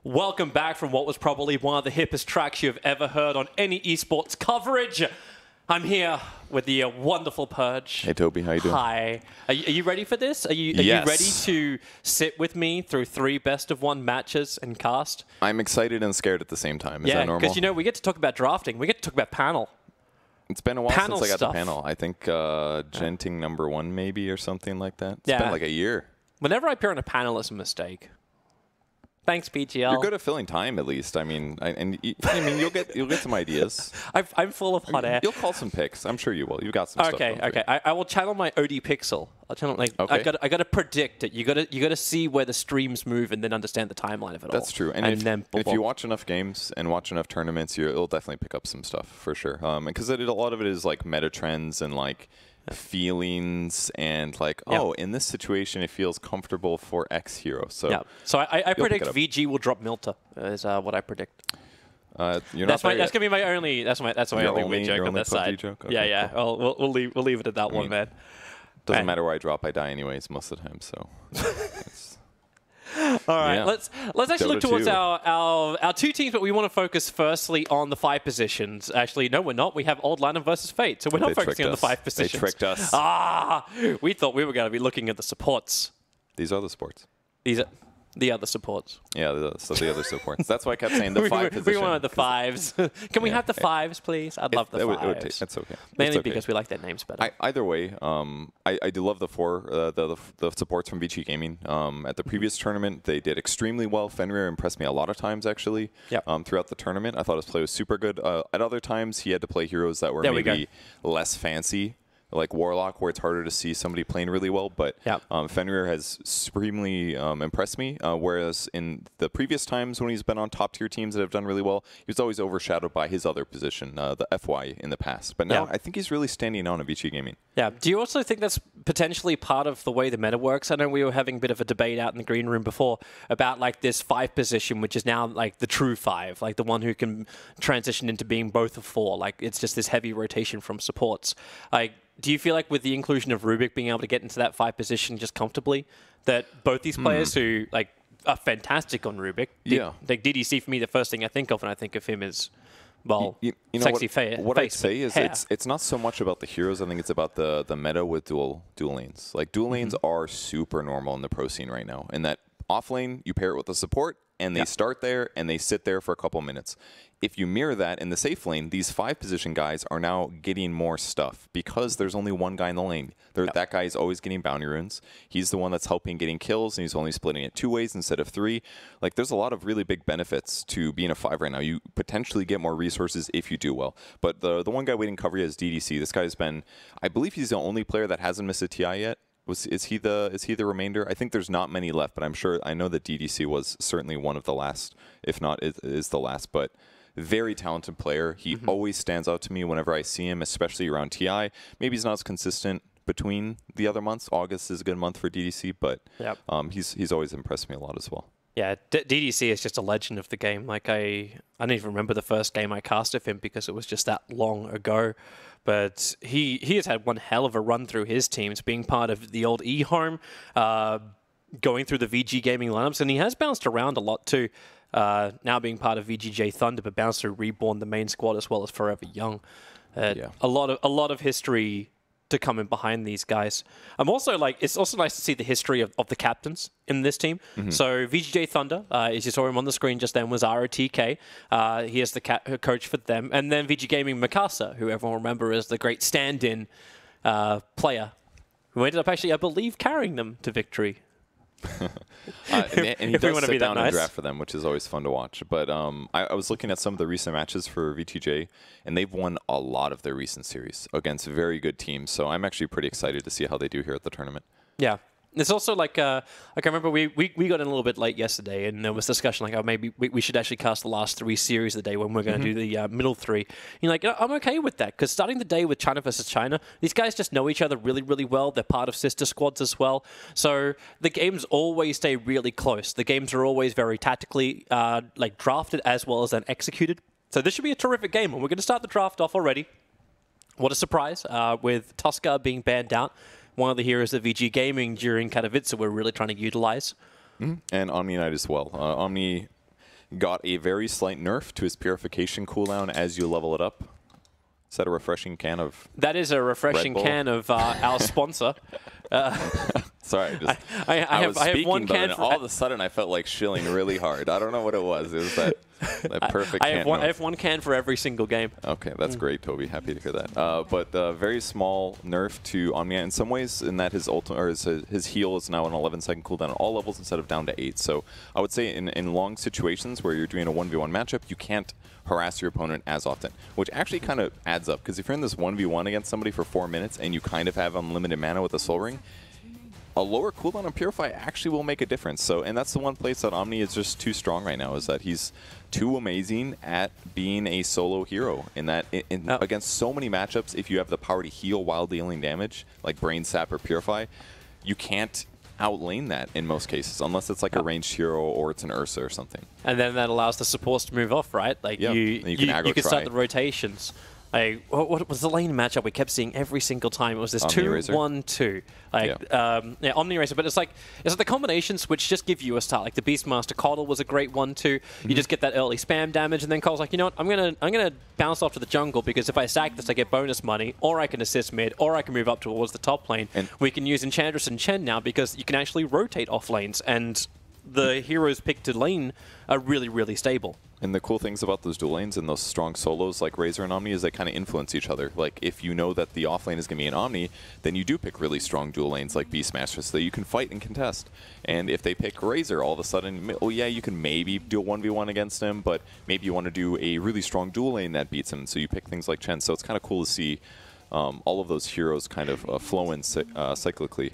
Welcome back from what was probably one of the hippest tracks you've ever heard on any esports coverage. I'm here with the wonderful Purge. Hey, Toby. How you doing? Hi. Are you ready for this? Are you ready to sit with me through 3 best-of-1 matches and cast? I'm excited and scared at the same time. Is that normal? because, you know, we get to talk about drafting. We get to talk about panel. It's been a while Panel since I got stuff. the panel. I think Genting #1 maybe or something like that. It's Yeah. been like a year. Whenever I appear on a panel, it's a mistake. Thanks, BGL. You're good at filling time, at least. I mean, you'll get some ideas. I'm full of hot air. You'll call some picks. I'm sure you will. You got some stuff. Okay. I will channel my OD Pixel. I'll channel I got to predict it. You got to see where the streams move and then understand the timeline of it all. That's true. And if you watch enough games and watch enough tournaments, it'll definitely pick up some stuff for sure. Because a lot of it is like meta trends and like feelings and like, in this situation it feels comfortable for X hero. So I predict VG will drop Milta is what I predict. That's gonna be my only only win joke on this side. Okay, yeah. cool. Well, we'll leave it at that one, man. Doesn't matter where I drop, I die anyways most of the time. So. All right, let's actually look towards Dota 2. our 2 teams, but we want to focus firstly on the 5 positions. Actually, no, we're not. We have Old London versus Fate, so we're not focusing on the 5 positions. They tricked us. We thought we were going to be looking at the supports. These are the sports. These are the other supports. Yeah, the other supports. That's why I kept saying the 5 position. We wanted the 5s. Can we have the 5s, please? I'd love the 5s. That's okay. Mainly because we like their names better. Either way, I do love the 4, the supports from Vici Gaming. At the previous tournament, they did extremely well. Fenrir impressed me a lot of times, actually, throughout the tournament. I thought his play was super good. At other times, he had to play heroes that were maybe less fancy, like Warlock, where it's harder to see somebody playing really well. But Fenrir has supremely impressed me, whereas in the previous times when he's been on top-tier teams that have done really well, he was always overshadowed by his other position, the FY, in the past. But now I think he's really standing out in Vici Gaming. Yeah. Do you also think that's potentially part of the way the meta works? I know we were having a bit of a debate out in the green room before about like this 5 position, which is now like the true 5, like the one who can transition into being both of 4. Like it's just this heavy rotation from supports. Like, do you feel like with the inclusion of Rubik being able to get into that 5 position just comfortably, that both these players who like are fantastic on Rubik, like DDC for me, the first thing I think of when I think of him is, well, sexy face. What I'd say is it's not so much about the heroes. I think it's about the meta with dual lanes. Like dual lanes are super normal in the pro scene right now. In that off lane, you pair it with a support, and they start there and they sit there for a couple minutes. If you mirror that in the safe lane, these 5 position guys are now getting more stuff because there's only one guy in the lane. That guy is always getting bounty runes. He's the one that's helping getting kills, and he's only splitting it 2 ways instead of 3. Like, there's a lot of really big benefits to being a 5 right now. You potentially get more resources if you do well. But the one guy waiting cover is DDC. This guy's been, I believe he's the only player that hasn't missed a TI yet. Is he the remainder? I think there's not many left, but I know that DDC was certainly one of the last, if not is the last. But very talented player. He always stands out to me whenever I see him, especially around TI. Maybe he's not as consistent between the other months. August is a good month for DDC, but he's always impressed me a lot as well. Yeah, DDC is just a legend of the game. Like I don't even remember the first game I cast of him because it was just that long ago. But he has had one hell of a run through his teams, being part of the old eHome, going through the VG Gaming lineups, and he has bounced around a lot too. Now being part of VG.J Thunder, but bounced through Reborn, the main squad, as well as Forever Young. A lot of history to come in behind these guys. I'm also like, it's also nice to see the history of the captains in this team. So VG.J Thunder, as you saw him on the screen just then, was ROTK. He is the coach for them. And then VG Gaming Mikasa, who everyone remember as the great stand-in player, who ended up actually, I believe, carrying them to victory. And he does sit down and draft for them, which is always fun to watch. But I was looking at some of the recent matches for VG.J, and they've won a lot of their recent series against very good teams. So I'm actually pretty excited to see how they do here at the tournament. Yeah. It's also like I remember we got in a little bit late yesterday, and there was discussion like, oh, maybe we should actually cast the last 3 series of the day when we're going to do the middle 3. And you're like, I'm okay with that, because starting the day with China versus China, these guys just know each other really, really well. They're part of sister squads as well. So the games always stay really close. The games are always very tactically like drafted as well as then executed. So this should be a terrific game, and we're going to start the draft off already. What a surprise, with Tusker being banned out. One of the heroes of VG Gaming during Katowice we're really trying to utilize. And Omni Knight as well. Omni got a very slight nerf to his purification cooldown as you level it up. Is that a refreshing can of That is a refreshing can of our sponsor. Sorry, I was have speaking, one but can then for, all of a sudden I felt like shilling really hard. I don't know what it was. It was that perfect I can. have one can for every single game. Okay, that's great, Toby. Happy to hear that. But very small nerf to Omnia in some ways, in that his ultimate or his heal is now an 11-second cooldown at all levels instead of down to 8. So I would say in long situations where you're doing a 1v1 matchup, you can't harass your opponent as often, which actually kind of adds up, because if you're in this 1v1 against somebody for 4 minutes and you kind of have unlimited mana with the Soul Ring, a lower cooldown on Purify actually will make a difference. So, and that's the one place that Omni is just too strong right now, is that he's too amazing at being a solo hero. In that, against so many matchups, if you have the power to heal while dealing damage, like Brain Sap or Purify, you can't outlane that in most cases, unless it's like a ranged hero or it's an Ursa or something. And then that allows the supports to move off, right? Like you can start the rotations. Like, what was the lane matchup we kept seeing every single time? It was this 2-1-2. Like, Omni Racer. But it's like the combinations which just give you a start. Like the Beastmaster Coddle was a great 1-2. You just get that early spam damage, and then Cole's like, you know what? I'm gonna bounce off to the jungle, because if I sack this, I get bonus money, or I can assist mid, or I can move up towards the top lane. And we can use Enchantress and Chen now, because you can actually rotate off lanes, and the heroes picked to lane are really, really stable. And the cool things about those dual lanes and those strong solos like Razor and Omni is they kind of influence each other. Like, if you know that the off lane is going to be an Omni, then you do pick really strong dual lanes like Beastmaster so that you can fight and contest. And if they pick Razor, all of a sudden, oh yeah, you can maybe do a 1v1 against him, but maybe you want to do a really strong dual lane that beats him, so you pick things like Chen. So it's kind of cool to see all of those heroes kind of flow in cyclically.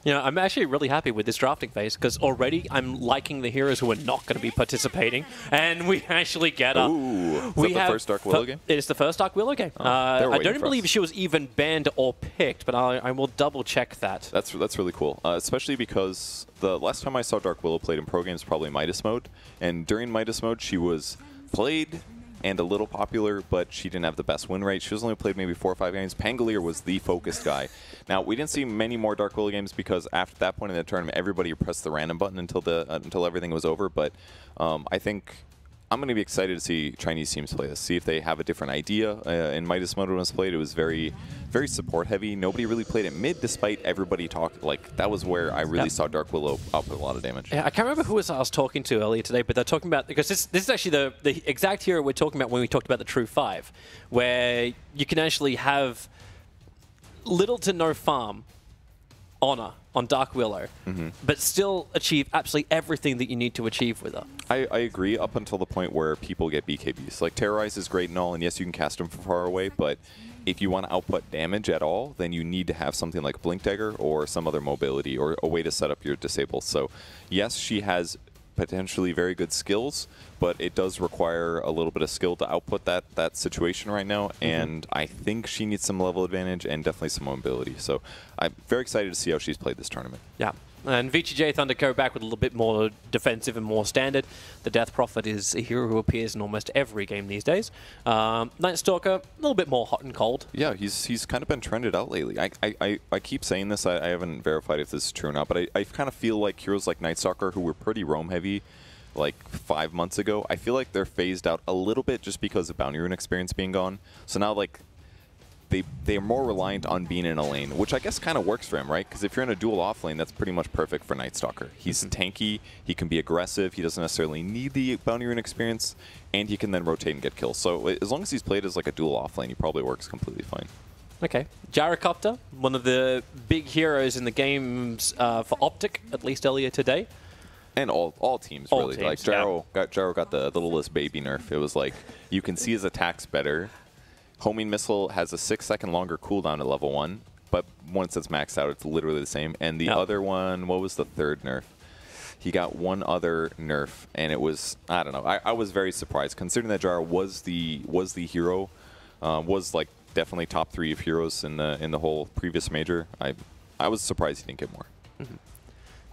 You know, I'm actually really happy with this drafting phase, because already I'm liking the heroes who are not going to be participating, and we actually get up. Ooh, is that the first Dark Willow game? It is the first Dark Willow game. I don't believe she was even banned or picked, but I will double check that. That's really cool, especially because the last time I saw Dark Willow played in pro games probably Midas mode, and during Midas mode she was played and a little popular, but she didn't have the best win rate. She was only played maybe 4 or 5 games. Pangolier was the focused guy. Now, we didn't see many more Dark Willow games, because after that point in the tournament, everybody pressed the random button until everything was over. But I think I'm going to be excited to see Chinese teams play this, see if they have a different idea. In Midas mode when it was played, it was very, very support heavy. Nobody really played it mid, despite everybody talking. Like, that was where I really saw Dark Willow output a lot of damage. Yeah, I can't remember who I was talking to earlier today, but they're talking about, because this is actually the exact hero we're talking about when we talked about the True 5, where you can actually have little to no farm honor on Dark Willow, but still achieve absolutely everything that you need to achieve with her. I agree, up until the point where people get BKBs. Like, Terrorize is great and all, and yes, you can cast them from far away, but if you want to output damage at all, then you need to have something like Blink Dagger or some other mobility or a way to set up your disable. So yes, she has potentially very good skills, but it does require a little bit of skill to output that situation right now, and I think she needs some level advantage and definitely some mobility. So I'm very excited to see how she's played this tournament. Yeah. And Vici.J Thunder go back with a little bit more defensive and more standard. The Death Prophet is a hero who appears in almost every game these days. Night Stalker, a little bit more hot and cold. Yeah, he's kind of been trended out lately. I keep saying this, I haven't verified if this is true or not, but I kind of feel like heroes like Night Stalker, who were pretty roam heavy like 5 months ago, I feel like they're phased out a little bit just because of Bounty Rune experience being gone. So now, like, they are more reliant on being in a lane, which I guess kind of works for him, right? Because if you're in a dual off lane, that's pretty much perfect for Night Stalker. He's tanky, he can be aggressive, he doesn't necessarily need the Bounty Rune experience, and he can then rotate and get kills. So as long as he's played as like a dual off lane, he probably works completely fine. Okay. Gyrocopter, one of the big heroes in the games for Optic, at least earlier today. And all teams, really. Like, Gyro got the littlest baby nerf. It was like, you can see his attacks better. Homing Missile has a 6-second longer cooldown at level 1, but once it's maxed out, it's literally the same. And the other one, what was the third nerf? He got one other nerf, and it was, I don't know. I was very surprised, considering that Gyro was the hero, was like definitely top 3 of heroes in the whole previous major. I was surprised he didn't get more.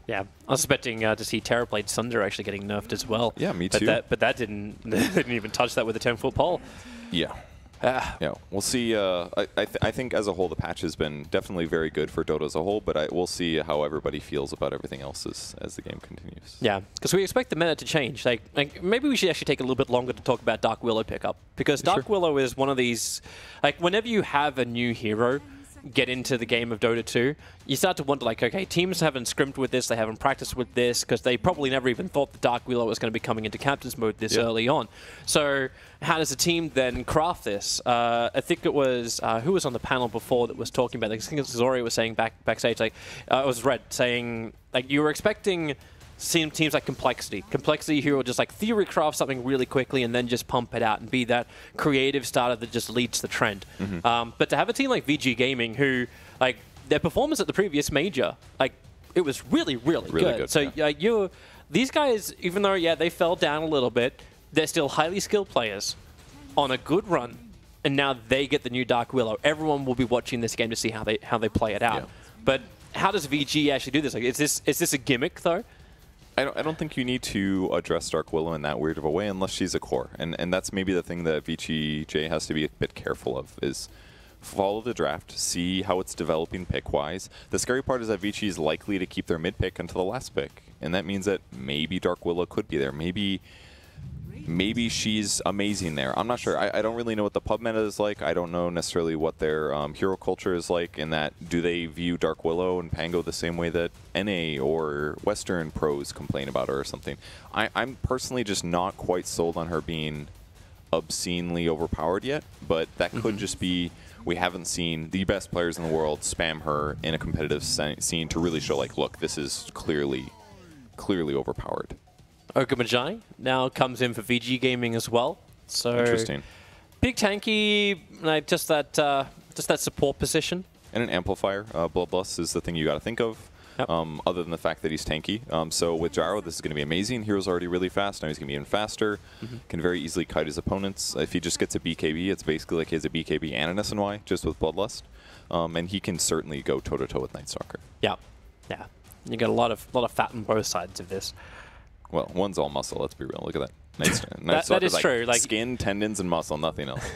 Yeah, I was expecting to see Terrorblade Sunder actually getting nerfed as well. Yeah, me too. But that didn't even touch that with a 10-foot pole. Yeah. Yeah, we'll see. I think as a whole, the patch has been definitely very good for Dota as a whole, but we'll see how everybody feels about everything else as the game continues. Yeah, because we expect the meta to change. Like maybe we should actually take a little bit longer to talk about Dark Willow pickup, because Dark Willow is one of these, like whenever you have a new hero get into the game of Dota 2, you start to wonder, like, okay, teams haven't scrimped with this, they haven't practiced with this, because they probably never even thought the Dark Willow was going to be coming into Captain's Mode this early on. So how does a team then craft this? I think it was, who was on the panel before that was talking about this? I think Zori was saying backstage, like, it was Red, saying, like, you were expecting teams like Complexity here will just like theory craft something really quickly and then just pump it out and be that creative starter that just leads the trend. But to have a team like VG Gaming who, like, their performance at the previous major, like, it was really, really good. So these guys, even though, they fell down a little bit, they're still highly skilled players on a good run, and now they get the new Dark Willow. Everyone will be watching this game to see how they play it out. But how does VG actually do this? Like, is this a gimmick, though? I don't think you need to address Dark Willow in that weird of a way unless she's a core. And that's maybe the thing that Vici.J has to be a bit careful of, is follow the draft, see how it's developing pick-wise. The scary part is that Vici is likely to keep their mid-pick until the last pick. And that means that maybe Dark Willow could be there. Maybe she's amazing there. I'm not sure. I don't really know what the pub meta is like. I don't know necessarily what their hero culture is like, in that do they view Dark Willow and Pango the same way that NA or Western pros complain about her or something. I'm personally just not quite sold on her being obscenely overpowered yet, but that could just be we haven't seen the best players in the world spam her in a competitive scene to really show, like, look, this is clearly overpowered. VG.J now comes in for VG Gaming as well. So interesting. Big tanky, like just that support position. And an amplifier. Bloodlust is the thing you got to think of. Other than the fact that he's tanky. So with Gyro, this is going to be amazing. Hero's already really fast. Now he's going to be even faster. Can very easily kite his opponents. If he just gets a BKB, it's basically like he has a BKB and an SNY, just with Bloodlust. And he can certainly go toe-to-toe with Night Stalker. Yeah. You get a lot of fat on both sides of this. Well, one's all muscle, let's be real. Look at that. That is like true. Like skin, tendons, and muscle, nothing else.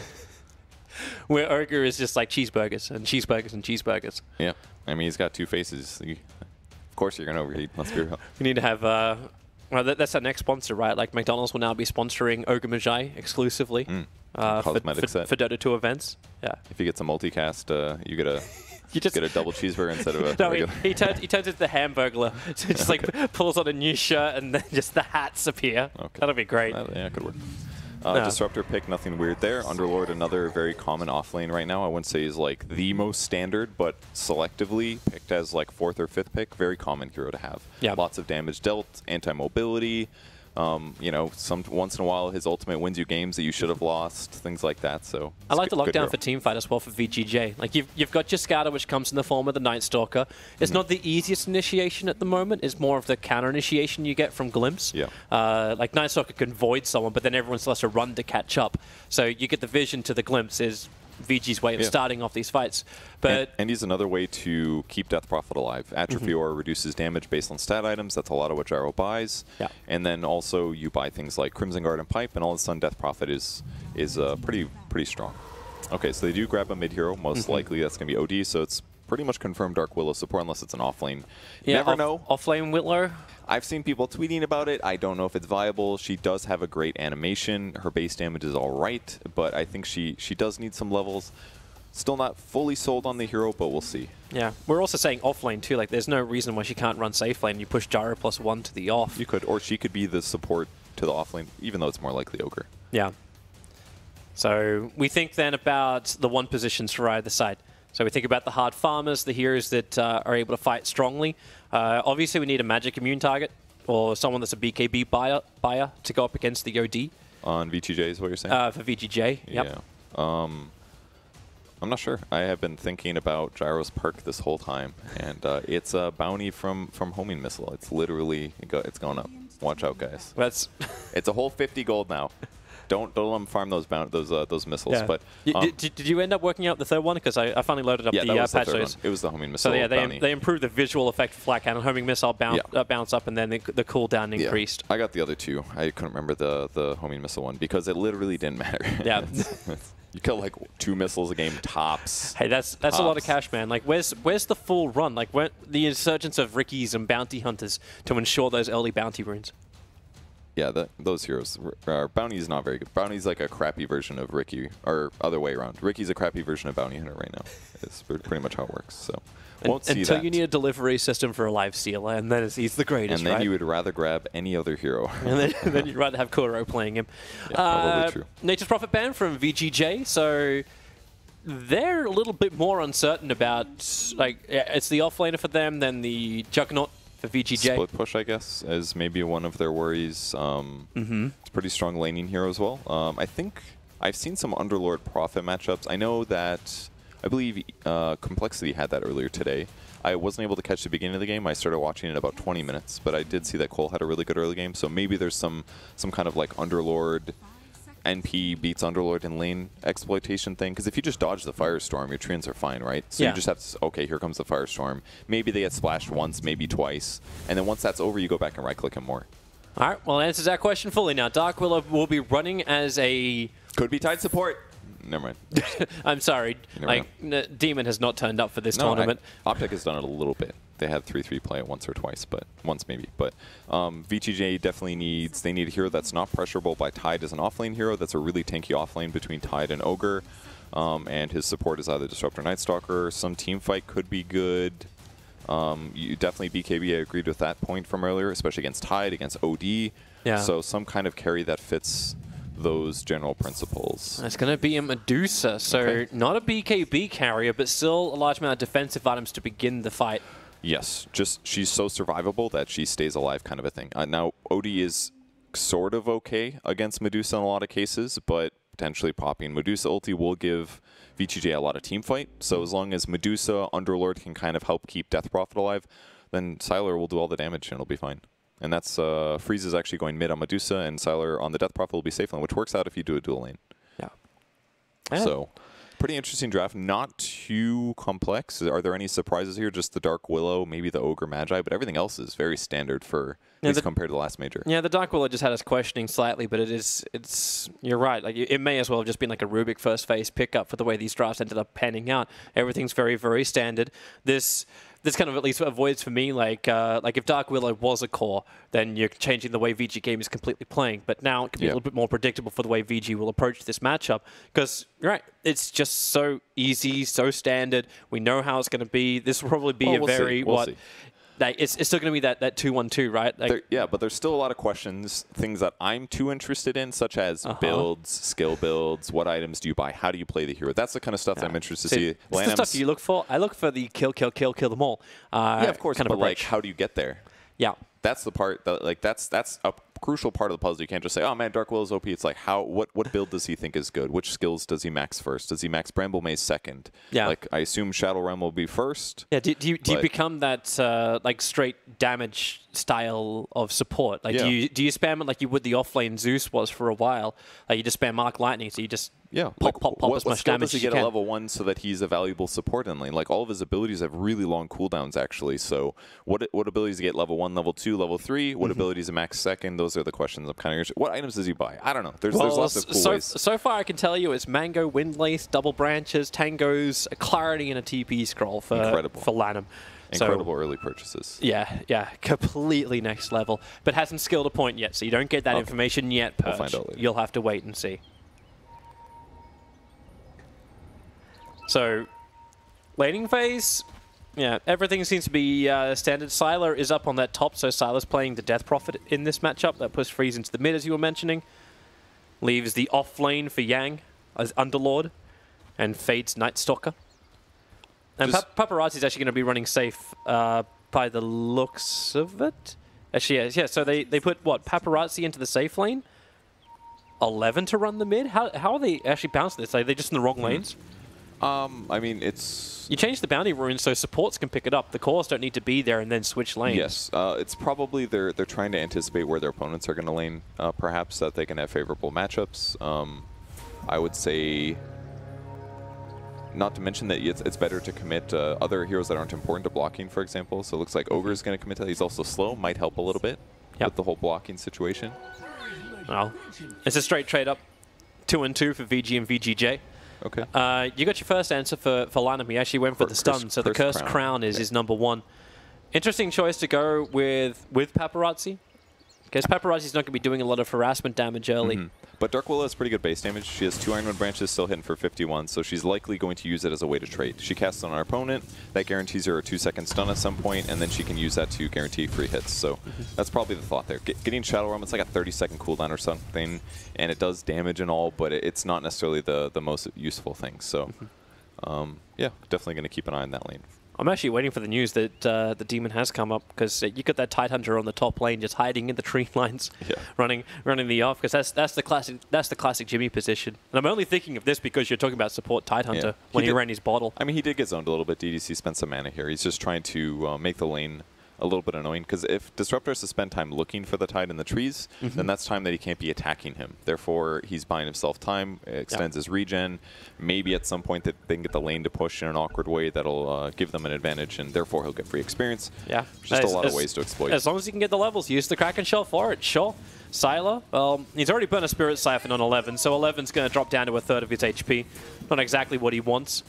Where Ogre is just like cheeseburgers and cheeseburgers and cheeseburgers. Yeah. I mean, he's got two faces. Of course you're going to overheat, let's be real. We need to have... well, that's our next sponsor, right? Like, McDonald's will now be sponsoring VG.J exclusively for Dota 2 events. Yeah. If you get some multicast, you get a... You just get a double cheeseburger instead of a regular. He turns into the Hamburglar. So just like pulls on a new shirt and then just the hats appear. Okay. That'll be great. Yeah, it could work. Disruptor pick, nothing weird there. Underlord, another very common offlane right now. I wouldn't say is like the most standard, but selectively picked as like 4th or 5th pick. Very common hero to have. Yeah. Lots of damage dealt, anti-mobility. You know, once in a while his ultimate wins you games that you should have lost, things like that. So I like the lockdown for teamfight as well for VG.J. Like you've got your scatter, which comes in the form of the Night Stalker. It's not the easiest initiation at the moment. It's more of the counter initiation you get from Glimpse. Yeah. Like Night Stalker can void someone, but then everyone still has to run to catch up. So you get the vision to the Glimpse is VG's way of starting off these fights. But and he's another way to keep Death Prophet alive. Atrophy Aura reduces damage based on stat items. That's a lot of what Gyro buys. Yeah. And then also you buy things like Crimson Guard and Pipe, and all of a sudden Death Prophet is pretty strong. Okay, so they do grab a mid hero. Most likely that's going to be OD, so it's pretty much confirmed Dark Willow support unless it's an offlane. Yeah, Never know. Offlane Willow. I've seen people tweeting about it. I don't know if it's viable. She does have a great animation. Her base damage is all right, but I think she does need some levels. Still not fully sold on the hero, but we'll see. Yeah, we're also saying offlane too. Like, there's no reason why she can't run safe lane. You push Gyro +1 to the off. You could, or she could be the support to the offlane, even though it's more likely Ogre. Yeah. So we think then about the 1 positions for either side. So we think about the hard farmers, the heroes that are able to fight strongly. Obviously, we need a magic immune target or someone that's a BKB buyer to go up against the OD. On VG.J is what you're saying? For VG.J, yep. Yeah. I'm not sure. I have been thinking about Gyro's perk this whole time, and it's a bounty from homing missile. It's literally it's going up. Watch out, guys. It's a whole 50 gold now. Don't let them farm those missiles. Yeah. But did you end up working out the third one? Because I finally loaded up the patch notes. It was the homing missile. So yeah, they improved the visual effect for flat cannon. Homing missile bounce up, and then the cooldown increased. I got the other two. I couldn't remember the homing missile one because it literally didn't matter. Yeah. You kill like 2 missiles a game tops. Hey, that's a lot of cash, man. Like, where's the full run? Like, where the insurgence of Rickies and bounty hunters to ensure those early bounty runes? Yeah, those heroes. Bounty is not very good. Bounty's like a crappy version of Ricky, or other way around. Ricky's a crappy version of Bounty Hunter right now. It's pretty much how it works. So, won't see until that. you need a delivery system for a live sealer, and then he's the greatest, And then right? you would rather grab any other hero. and then you'd rather have Kuro playing him. Yeah, probably true. Nature's Prophet ban from VG.J, so they're a little bit more uncertain about, like, it's the offlaner for them than the Juggernaut for VG.J. Split push, I guess, is maybe one of their worries. It's a pretty strong laning hero as well. I think I've seen some Underlord Prophet matchups. I know that, I believe Complexity had that earlier today. I wasn't able to catch the beginning of the game. I started watching it about 20 minutes, but I did see that Cole had a really good early game, so maybe there's some kind of like Underlord NP beats Underlord in lane exploitation thing, because if you just dodge the Firestorm, your Treants are fine, right? So you just have to, okay, here comes the Firestorm. Maybe they get splashed once, maybe twice, and then once that's over, you go back and right-click him more. All right, well, it answers that question fully now. Dark Willow will be running as a... Could be tied support. Never mind. I'm sorry. Demon has not turned up for this tournament. Optic has done it a little bit. They had 3-3 play it once or twice, but once maybe. But VG.J definitely they need a hero that's not pressurable by Tide as an offlane hero. That's a really tanky offlane between Tide and Ogre. And his support is either Disruptor Night Stalker. Some team fight could be good. You definitely BKB, I agreed with that point from earlier, especially against Tide, against OD. Yeah. So some kind of carry that fits those general principles. It's going to be a Medusa, so not a BKB carrier, but still a large amount of defensive items to begin the fight. Yes, just she's so survivable that she stays alive kind of a thing. Now, OD is sort of okay against Medusa in a lot of cases, but potentially popping Medusa ulti will give VG.J a lot of team fight. So as long as Medusa, Underlord can kind of help keep Death Prophet alive, then Sylar will do all the damage and it'll be fine. And that's Freeze is actually going mid on Medusa, and Sylar on the Death Prophet will be safe lane, which works out if you do a dual lane. Yeah. So, pretty interesting draft. Not too complex. Are there any surprises here? Just the Dark Willow, maybe the Ogre Magi, but everything else is very standard for at least compared to the last major. Yeah, the Dark Willow just had us questioning slightly, but you're right. Like, it may as well have just been like a Rubik first phase pickup for the way these drafts ended up panning out. Everything's very, very standard. This kind of at least avoids for me, like if Dark Willow was a core, then you're changing the way VG game is completely playing. But now it can be a little bit more predictable for the way VG will approach this matchup. Because, you're right, it's just so easy, so standard. We know how it's going to be. This will probably be we'll see. Like, it's still going to be that 2-1-2, right? Like, yeah, but there's still a lot of questions, things that I'm too interested in, such as builds, skill builds, what items do you buy, how do you play the hero? That's the kind of stuff that I'm interested to see. It's the stuff you look for. I look for the kill them all. Yeah, of course, kind but of like, how do you get there? Yeah. That's the part that, like, that's a crucial part of the puzzle. You can't just say, oh man, Dark Willow's OP. It's like, what build does he think is good? Which skills does he max first? Does he max Bramble Maze second? Yeah. Like, I assume Shadow Realm will be first. Yeah, do you become that like straight damage style of support? Like, do you spam it like you would the offlane Zeus was for a while? Like, you just spam Arc Lightning, so you just pop as much damage as you can. Does he get a level 1 so that he's a valuable support in lane? Like, all of his abilities have really long cooldowns, actually. So what abilities to get level 1, level 2, level 3? What abilities to max second? Those are the questions I'm kind of interested in. What items does he buy? I don't know. There's lots of cool ways. So far, I can tell you it's Mango, Windlace, Double Branches, Tangos, a Clarity, and a TP Scroll for Lanham. Incredible early purchases. Yeah, completely next level. But hasn't skilled a point yet, so you don't get that information yet, Perch. We'll find out later. You'll have to wait and see. So, laning phase, yeah, everything seems to be standard. Sylar is up on that top, so Sylar's playing the Death Prophet in this matchup. That puts Freeze into the mid, as you were mentioning. Leaves the off lane for Yang as Underlord, and fades Night Stalker. And Paparazzi is actually going to be running safe by the looks of it. Actually, yeah, so they put, Paparazzi into the safe lane? 11 to run the mid? How are they actually bouncing this? Are they just in the wrong lanes? I mean, it's... You change the bounty runes so supports can pick it up. The cores don't need to be there and then switch lanes. Yes, it's probably they're trying to anticipate where their opponents are going to lane, perhaps, so that they can have favorable matchups. I would say... Not to mention that it's better to commit other heroes that aren't important to blocking, for example. So it looks like Ogre is going to commit to that. He's also slow, might help a little bit with the whole blocking situation. Well, it's a straight trade up. 2-2 for VG and VG.J. Okay. You got your first answer for Lanham. He actually went for the stun, so the Cursed Crown is his #1. Interesting choice to go with Paparazzi, because Paparazzi's not going to be doing a lot of harassment damage early. But Dark Willow has pretty good base damage. She has 2 Ironwood branches still hitting for 51, so she's likely going to use it as a way to trade. She casts on her opponent, that guarantees her a 2-second stun at some point, and then she can use that to guarantee free hits. So that's probably the thought there. Getting Shadow Realm, it's like a 30-second cooldown or something, and it does damage and all, but it's not necessarily the most useful thing. So yeah, definitely going to keep an eye on that lane. I'm actually waiting for the news that the Demon has come up, because you got that Tidehunter on the top lane just hiding in the tree lines, running the off, because that's the classic Jimmy position. And I'm only thinking of this because you're talking about support Tidehunter when he ran his bottle. I mean, he did get zoned a little bit. DDC spent some mana here. He's just trying to make the lane a little bit annoying, because if Disruptor has to spend time looking for the Tide in the trees, then that's time that he can't be attacking him. Therefore, he's buying himself time, extends his regen. Maybe at some point that they can get the lane to push in an awkward way that'll give them an advantage, and therefore he'll get free experience. Yeah. Just a lot of ways to exploit. As long as he can get the levels, use the Kraken Shell for it, sure. Sylar, well, he's already burnt a Spirit Siphon on 11, so 11's going to drop down to 1/3 of his HP. Not exactly what he wants.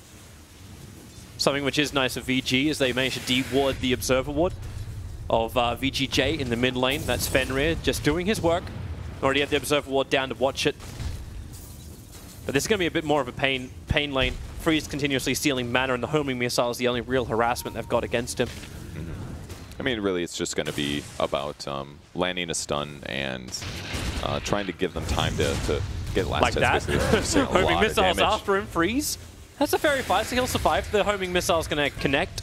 Something which is nice of VG is they managed to de-ward the Observer Ward of VG.J in the mid lane. That's Fenrir just doing his work. Already have the Observer Ward down to watch it. But this is going to be a bit more of a pain lane. Freeze continuously stealing mana, and the homing missile is the only real harassment they've got against him. I mean, really, it's just going to be about landing a stun and trying to give them time to get last hits. Like that? Homing missiles after him, Freeze. That's a fairy fight, so he'll survive. The homing missile's going to connect.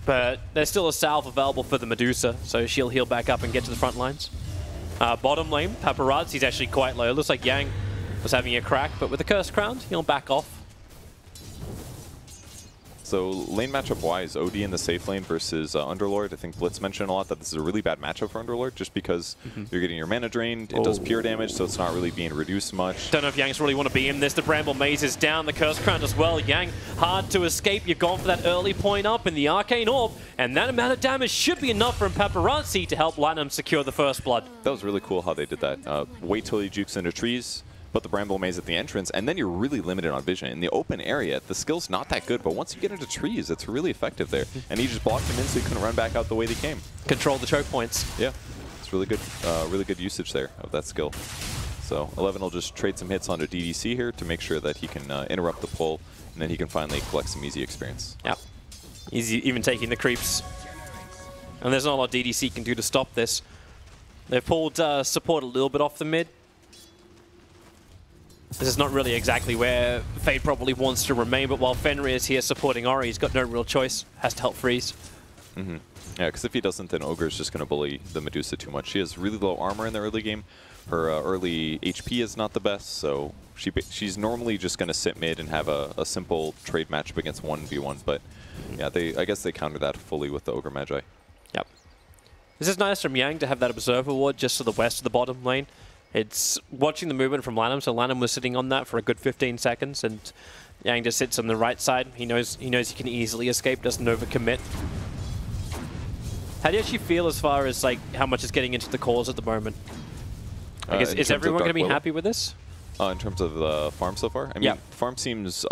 But there's still a salve available for the Medusa, so she'll heal back up and get to the front lines. Bottom lane, Paparazzi's actually quite low. Looks like Yang was having a crack, but with the Cursed Crown, he'll back off. So lane matchup-wise, OD in the safe lane versus Underlord. I think Blitz mentioned a lot that this is a really bad matchup for Underlord, just because you're getting your mana drained. It does pure damage, so it's not really being reduced much. Don't know if Yang's really want to be in this. The Bramble Maze is down, the Cursed Crown as well. Yang, hard to escape. You've gone for that early point up in the Arcane Orb, and that amount of damage should be enough from Paparazzi to help Lanham secure the first blood. That was really cool how they did that. Wait till he jukes into trees, put the Bramble Maze at the entrance, and then you're really limited on vision. In the open area, the skill's not that good, but once you get into trees, it's really effective there. And he just blocked him in so he couldn't run back out the way they came. Control the choke points. Yeah, it's really good usage there of that skill. So 11 will just trade some hits onto DDC here to make sure that he can interrupt the pull, and then he can finally collect some easy experience. Yeah, easy, even taking the creeps. And there's not a lot DDC can do to stop this. They've pulled support a little bit off the mid. This is not really exactly where Fade probably wants to remain, but while Fenrir is here supporting Ori, he's got no real choice. Has to help Freeze. Yeah, because if he doesn't, then Ogre's just going to bully the Medusa too much. She has really low armor in the early game. Her early HP is not the best, so she's normally just going to sit mid and have a simple trade matchup against 1v1. But yeah, I guess they counter that fully with the Ogre Magi. Yep. This is nice from Yang to have that Observer Ward just to the west of the bottom lane. It's watching the movement from Lanham, so Lanham was sitting on that for a good 15 seconds, and Yang just sits on the right side. He knows he can easily escape, doesn't overcommit. How do you actually feel as far as like how much is getting into the cores at the moment? I guess, is everyone going to be happy with this? In terms of the farm so far? I mean, farm seems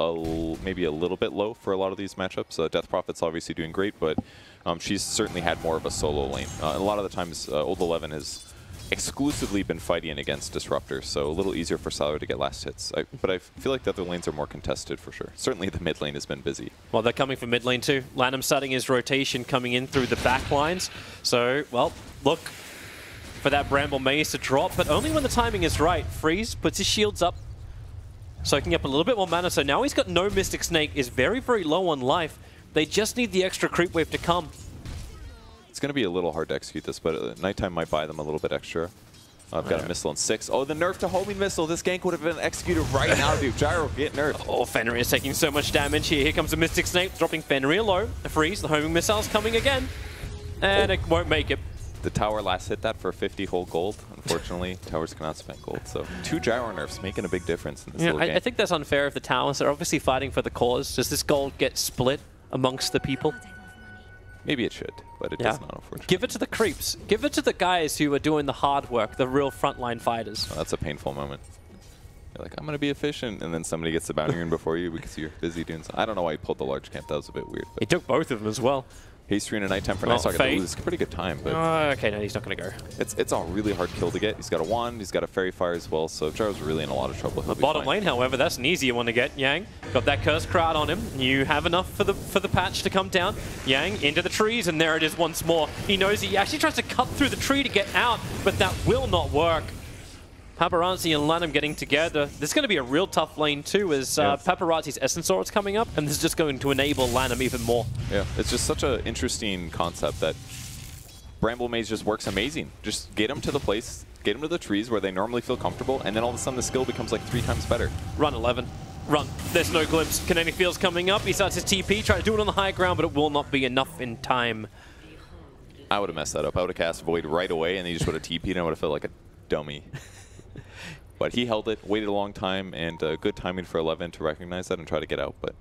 maybe a little bit low for a lot of these matchups. Death Prophet's obviously doing great, but she's certainly had more of a solo lane. A lot of the times, Old 11 has exclusively been fighting against Disruptors, so a little easier for Sylar to get last hits. But I feel like the other lanes are more contested for sure. Certainly the mid lane has been busy. Well, they're coming from mid lane too. Lanham starting his rotation, coming in through the back lines. So, well, look for that Bramble Maze to drop, but only when the timing is right. Freeze puts his shields up, soaking up a little bit more mana. So now he's got no Mystic Snake, is very, very low on life. They just need the extra creep wave to come. It's going to be a little hard to execute this, but nighttime might buy them a little bit extra. I've got a missile in 6. Oh, the nerf to homing missile. This gank would have been executed right now, dude. Gyro, get nerfed. Oh, Fenrir is taking so much damage here. Here comes the Mystic Snake, dropping Fenrir low. The freeze, the homing missile's coming again. And it won't make it. The tower last hit that for 50 whole gold. Unfortunately, towers cannot spend gold. So 2 gyro nerfs making a big difference in this little game. I think that's unfair of the towers. They're obviously fighting for the cause. Does this gold get split amongst the people? Maybe it should, but it does not, unfortunately. Give it to the creeps. Give it to the guys who are doing the hard work, the real frontline fighters. Oh, that's a painful moment. You're like, I'm going to be efficient. And then somebody gets the bounty rune before you because you're busy doing something. I don't know why he pulled the large camp. That was a bit weird. He took both of them as well. Haste rune at nighttime for Night Stalker. It's a pretty good time. But okay, no, he's not going to go. It's a really hard kill to get. He's got a wand. He's got a fairy fire as well. So Gyro's really in a lot of trouble. The bottom lane, however, that's an easier one to get. Yang got that cursed crowd on him. You have enough for the patch to come down. Yang into the trees, and there it is once more. He knows he actually tries to cut through the tree to get out, but that will not work. Paparazzi and Lanham getting together. This is going to be a real tough lane too, as Paparazzi's Essence Sword's coming up, and this is just going to enable Lanham even more. Yeah, it's just such an interesting concept that Bramble Maze just works amazing. Just get them to the place, get them to the trees where they normally feel comfortable, and then all of a sudden the skill becomes like 3 times better. Run 11. Run. There's no glimpse. Canadian Field's coming up. He starts his TP, try to do it on the high ground, but it will not be enough in time. I would have messed that up. I would have cast Void right away, and he just would have TP'd, and I would have felt like a dummy. But he held it, waited a long time, and good timing for 11 to recognize that and try to get out, but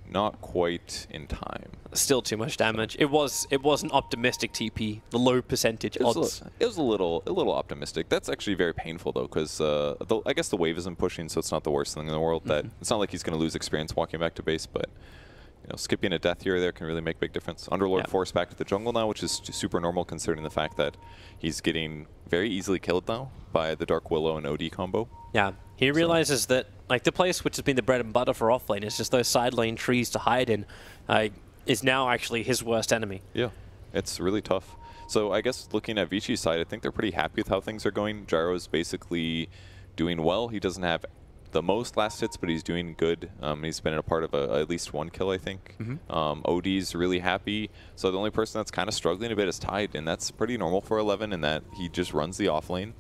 not quite in time. Still too much damage. It was an optimistic TP, the low percentage odds. It was a little optimistic. That's actually very painful though, because I guess the wave isn't pushing, so it's not the worst thing in the world. That it's not like he's going to lose experience walking back to base, but you know, skipping a death here or there can really make a big difference. Underlord forced back to the jungle now, which is super normal considering the fact that he's getting very easily killed now by the Dark Willow and OD combo. Yeah, he realizes that like the place which has been the bread and butter for offlane is just those side lane trees to hide in, is now actually his worst enemy. Yeah, it's really tough. So I guess looking at Vici's side, I think they're pretty happy with how things are going. Gyro is basically doing well. He doesn't have the most last hits, but he's doing good. He's been a part of at least 1 kill, I think. OD's really happy. So the only person that's kind of struggling a bit is Tide, and that's pretty normal for 11 in that he just runs the offlane,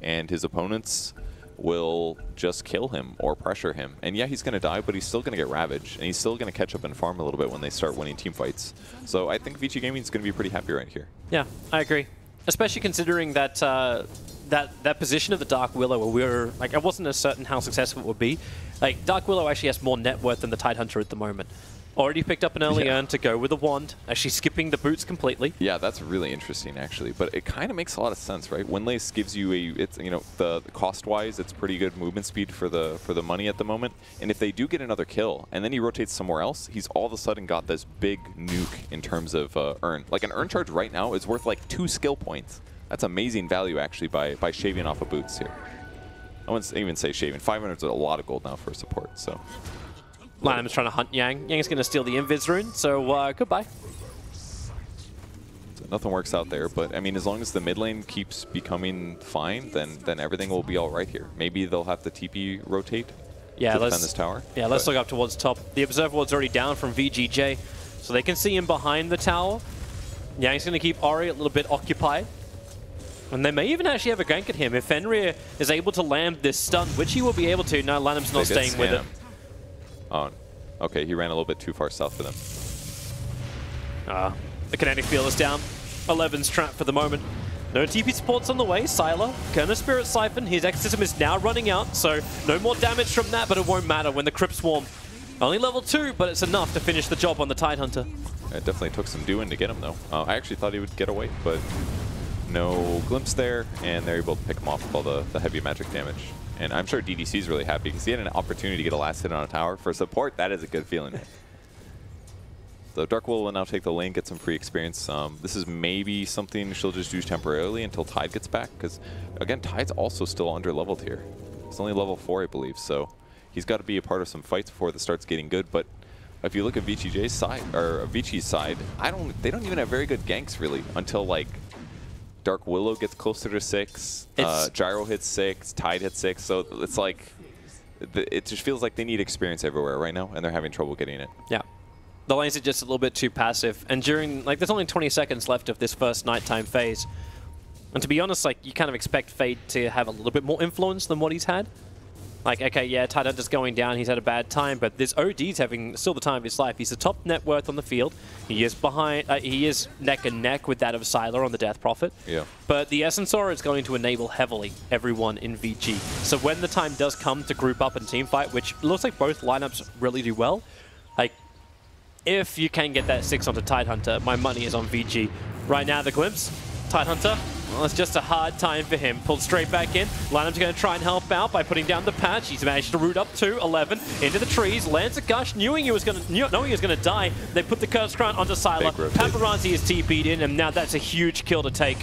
and his opponents will just kill him or pressure him. And yeah, he's going to die, but he's still going to get ravaged, and he's still going to catch up and farm a little bit when they start winning team fights. So I think Vici Gaming is going to be pretty happy right here. Yeah, I agree. Especially considering that that position of the Dark Willow where we're like, I wasn't as certain how successful it would be. Like, Dark Willow actually has more net worth than the Tidehunter at the moment. Already picked up an early earn to go with a wand, actually skipping the boots completely. Yeah, that's really interesting actually, but it kind of makes a lot of sense, right? Windlace gives you the cost-wise, it's pretty good movement speed for the money at the moment. And if they do get another kill, and then he rotates somewhere else, he's all of a sudden got this big nuke in terms of earn. Like an earn charge right now is worth like 2 skill points. That's amazing value actually by shaving off of boots here. I wouldn't even say shaving. 500 is a lot of gold now for support, so. Lanham's trying to hunt Yang. Yang's going to steal the Invis rune, so goodbye. So nothing works out there, but I mean, as long as the mid lane keeps becoming fine, then everything will be all right here. Maybe they'll have the TP rotate to defend this tower. Yeah, let's look up towards top. The Observer Ward's already down from VG.J, so they can see him behind the tower. Yang's going to keep Ori a little bit occupied. And they may even actually have a gank at him if Fenrir is able to land this stun, which he will be able to. No, Lanham's not staying with it. Oh, okay, he ran a little bit too far south for them. The kinetic field is down. 11's trapped for the moment. No TP supports on the way. Sylar, Kernel Spirit Siphon, his Exorcism is now running out, so no more damage from that, but it won't matter when the Crypt Swarm. Only level 2, but it's enough to finish the job on the Tidehunter. It definitely took some doing to get him, though. I actually thought he would get away, but no glimpse there, and they're able to pick him off with all the heavy magic damage. And I'm sure DDC is really happy because he had an opportunity to get a last hit on a tower. For support, that is a good feeling. So Dark Willow will now take the lane, get some free experience. This is maybe something she'll just do temporarily until Tide gets back, because again, Tide's also still under-leveled here. It's only level 4, I believe, so he's got to be a part of some fights before this starts getting good. But if you look at VG.J's side, or Vici's side, they don't even have very good ganks really until like Dark Willow gets closer to 6, Gyro hits 6, Tide hits 6, so it's like, it just feels like they need experience everywhere right now, and they're having trouble getting it. Yeah. The lanes are just a little bit too passive, and during, like, there's only 20 seconds left of this first nighttime phase. And to be honest, like, you kind of expect Fade to have a little bit more influence than what he's had. Like, okay, yeah, Tidehunter's going down, he's had a bad time, but this OD's having still the time of his life. He's the top net worth on the field. He is he is neck and neck with that of Sylar on the Death Prophet. Yeah. But the Essence Aura is going to enable heavily everyone in VG. So when the time does come to group up and team fight, which looks like both lineups really do well, like, if you can get that 6 onto Tidehunter, my money is on VG. Right now, the glimpse, Tidehunter, Well, it's just a hard time for him. Pulled straight back in. Lanham's going to try and help out by putting down the patch. He's managed to root up to 11 into the trees. Lands a gush, knowing he was going to die. They put the Curse Crown onto Sylar. Paparazzi is TP'd in, and now that's a huge kill to take.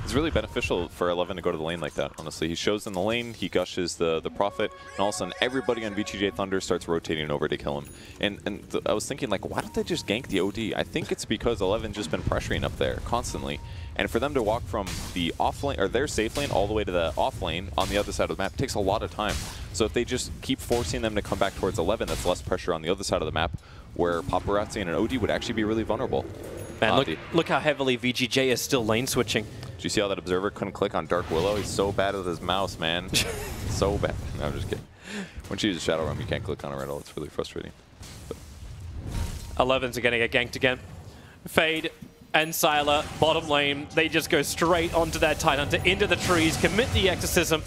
It's really beneficial for 11 to go to the lane like that, honestly. He shows in the lane, he gushes the Prophet, and all of a sudden everybody on VG.J Thunder starts rotating over to kill him. And I was thinking, like, why don't they just gank the OD? I think it's because 11's just been pressuring up there constantly. And for them to walk from the off lane, or their safe lane, all the way to the off lane on the other side of the map takes a lot of time. So if they just keep forcing them to come back towards 11, that's less pressure on the other side of the map, where Paparazzi and an OD would actually be really vulnerable. Man, look how heavily VG.J is still lane switching. Did you see how that Observer couldn't click on Dark Willow? He's so bad with his mouse, man. So bad. No, I'm just kidding. Once you use a Shadow Realm, you can't click on it at all. It's really frustrating. But 11's are going to get ganked again. Fade and Sylar, bottom lane, they just go straight onto that Tidehunter, into the trees, commit the Exorcism.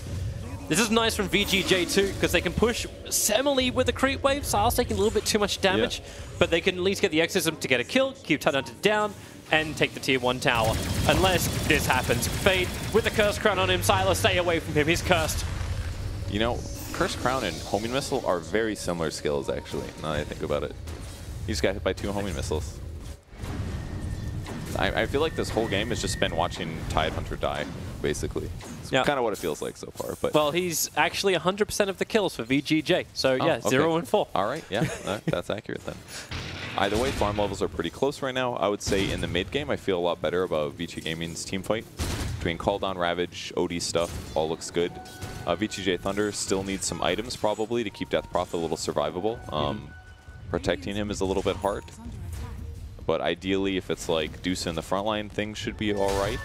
This is nice from VG.J too, because they can push semi with the creep wave. Sylar's taking a little bit too much damage, but they can at least get the Exorcism to get a kill, keep Tidehunter down, and take the tier 1 tower. Unless this happens. Fade with the Curse Crown on him. Sylar, stay away from him. He's cursed. You know, Curse Crown and Homing Missile are very similar skills, actually, now that I think about it. He just got hit by 2 Homing Missiles. I feel like this whole game is just spent watching Tidehunter die, basically. It's kind of what it feels like so far. But well, he's actually 100% of the kills for VG.J. So, yeah, okay. 0 and 4. All right, yeah, that's accurate then. Either way, farm levels are pretty close right now. I would say in the mid game, I feel a lot better about Vici Gaming's team fight. Between Call Down Ravage, OD stuff, all looks good. VG.J Thunder still needs some items probably to keep Death Prophet a little survivable. Protecting him is a little bit hard. But ideally, if it's like Deuce in the front line, things should be all right.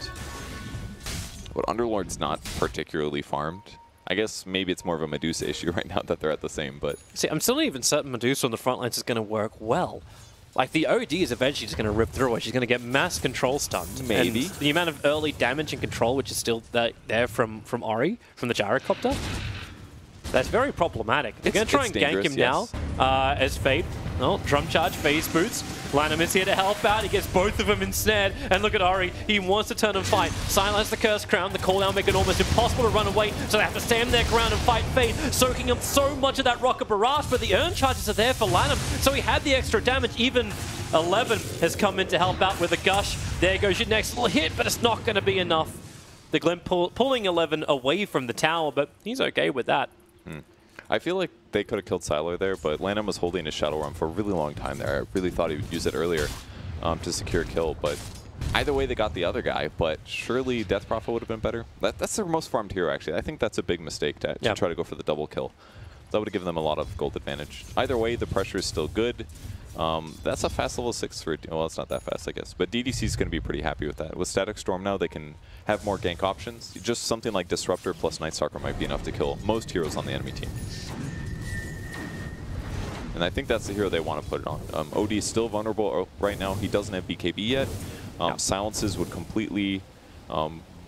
But Underlord's not particularly farmed. I guess maybe it's more of a Medusa issue right now that they're at the same, but... See, I'm still not even certain Medusa on the front lines is going to work well. Like, the OD is eventually just going to rip through her. She's going to get mass control stunned. Maybe. And the amount of early damage and control, which is still there from Ori, from the gyrocopter, that's very problematic. They're going to try and gank him now as Fade. Oh, drum charge, phase boots. Lanham is here to help out. He gets both of them ensnared. And look at Ori. He wants to turn and fight. Silence the Curse Crown. The cooldown make it almost impossible to run away. So they have to stand their ground and fight Fade, soaking up so much of that rocket barrage. But the urn charges are there for Lanham. So he had the extra damage. Even 11 has come in to help out with a gush. There goes your next little hit, but it's not going to be enough. The Glimp pulling 11 away from the tower, but he's okay with that. I feel like they could have killed Sylar there, but Lanham was holding his Shadow Realm for a really long time there. I really thought he would use it earlier to secure a kill, but either way they got the other guy, but surely Death Prophet would have been better. That's their most farmed hero, actually. I think that's a big mistake to try to go for the double kill. That would have given them a lot of gold advantage. Either way, the pressure is still good. That's a fast level 6 for... Well, it's not that fast, I guess. But DDC is going to be pretty happy with that. With Static Storm now, they can have more gank options. Just something like Disruptor plus Night Stalker might be enough to kill most heroes on the enemy team. And I think that's the hero they want to put it on. OD is still vulnerable right now. He doesn't have BKB yet. Silences would completely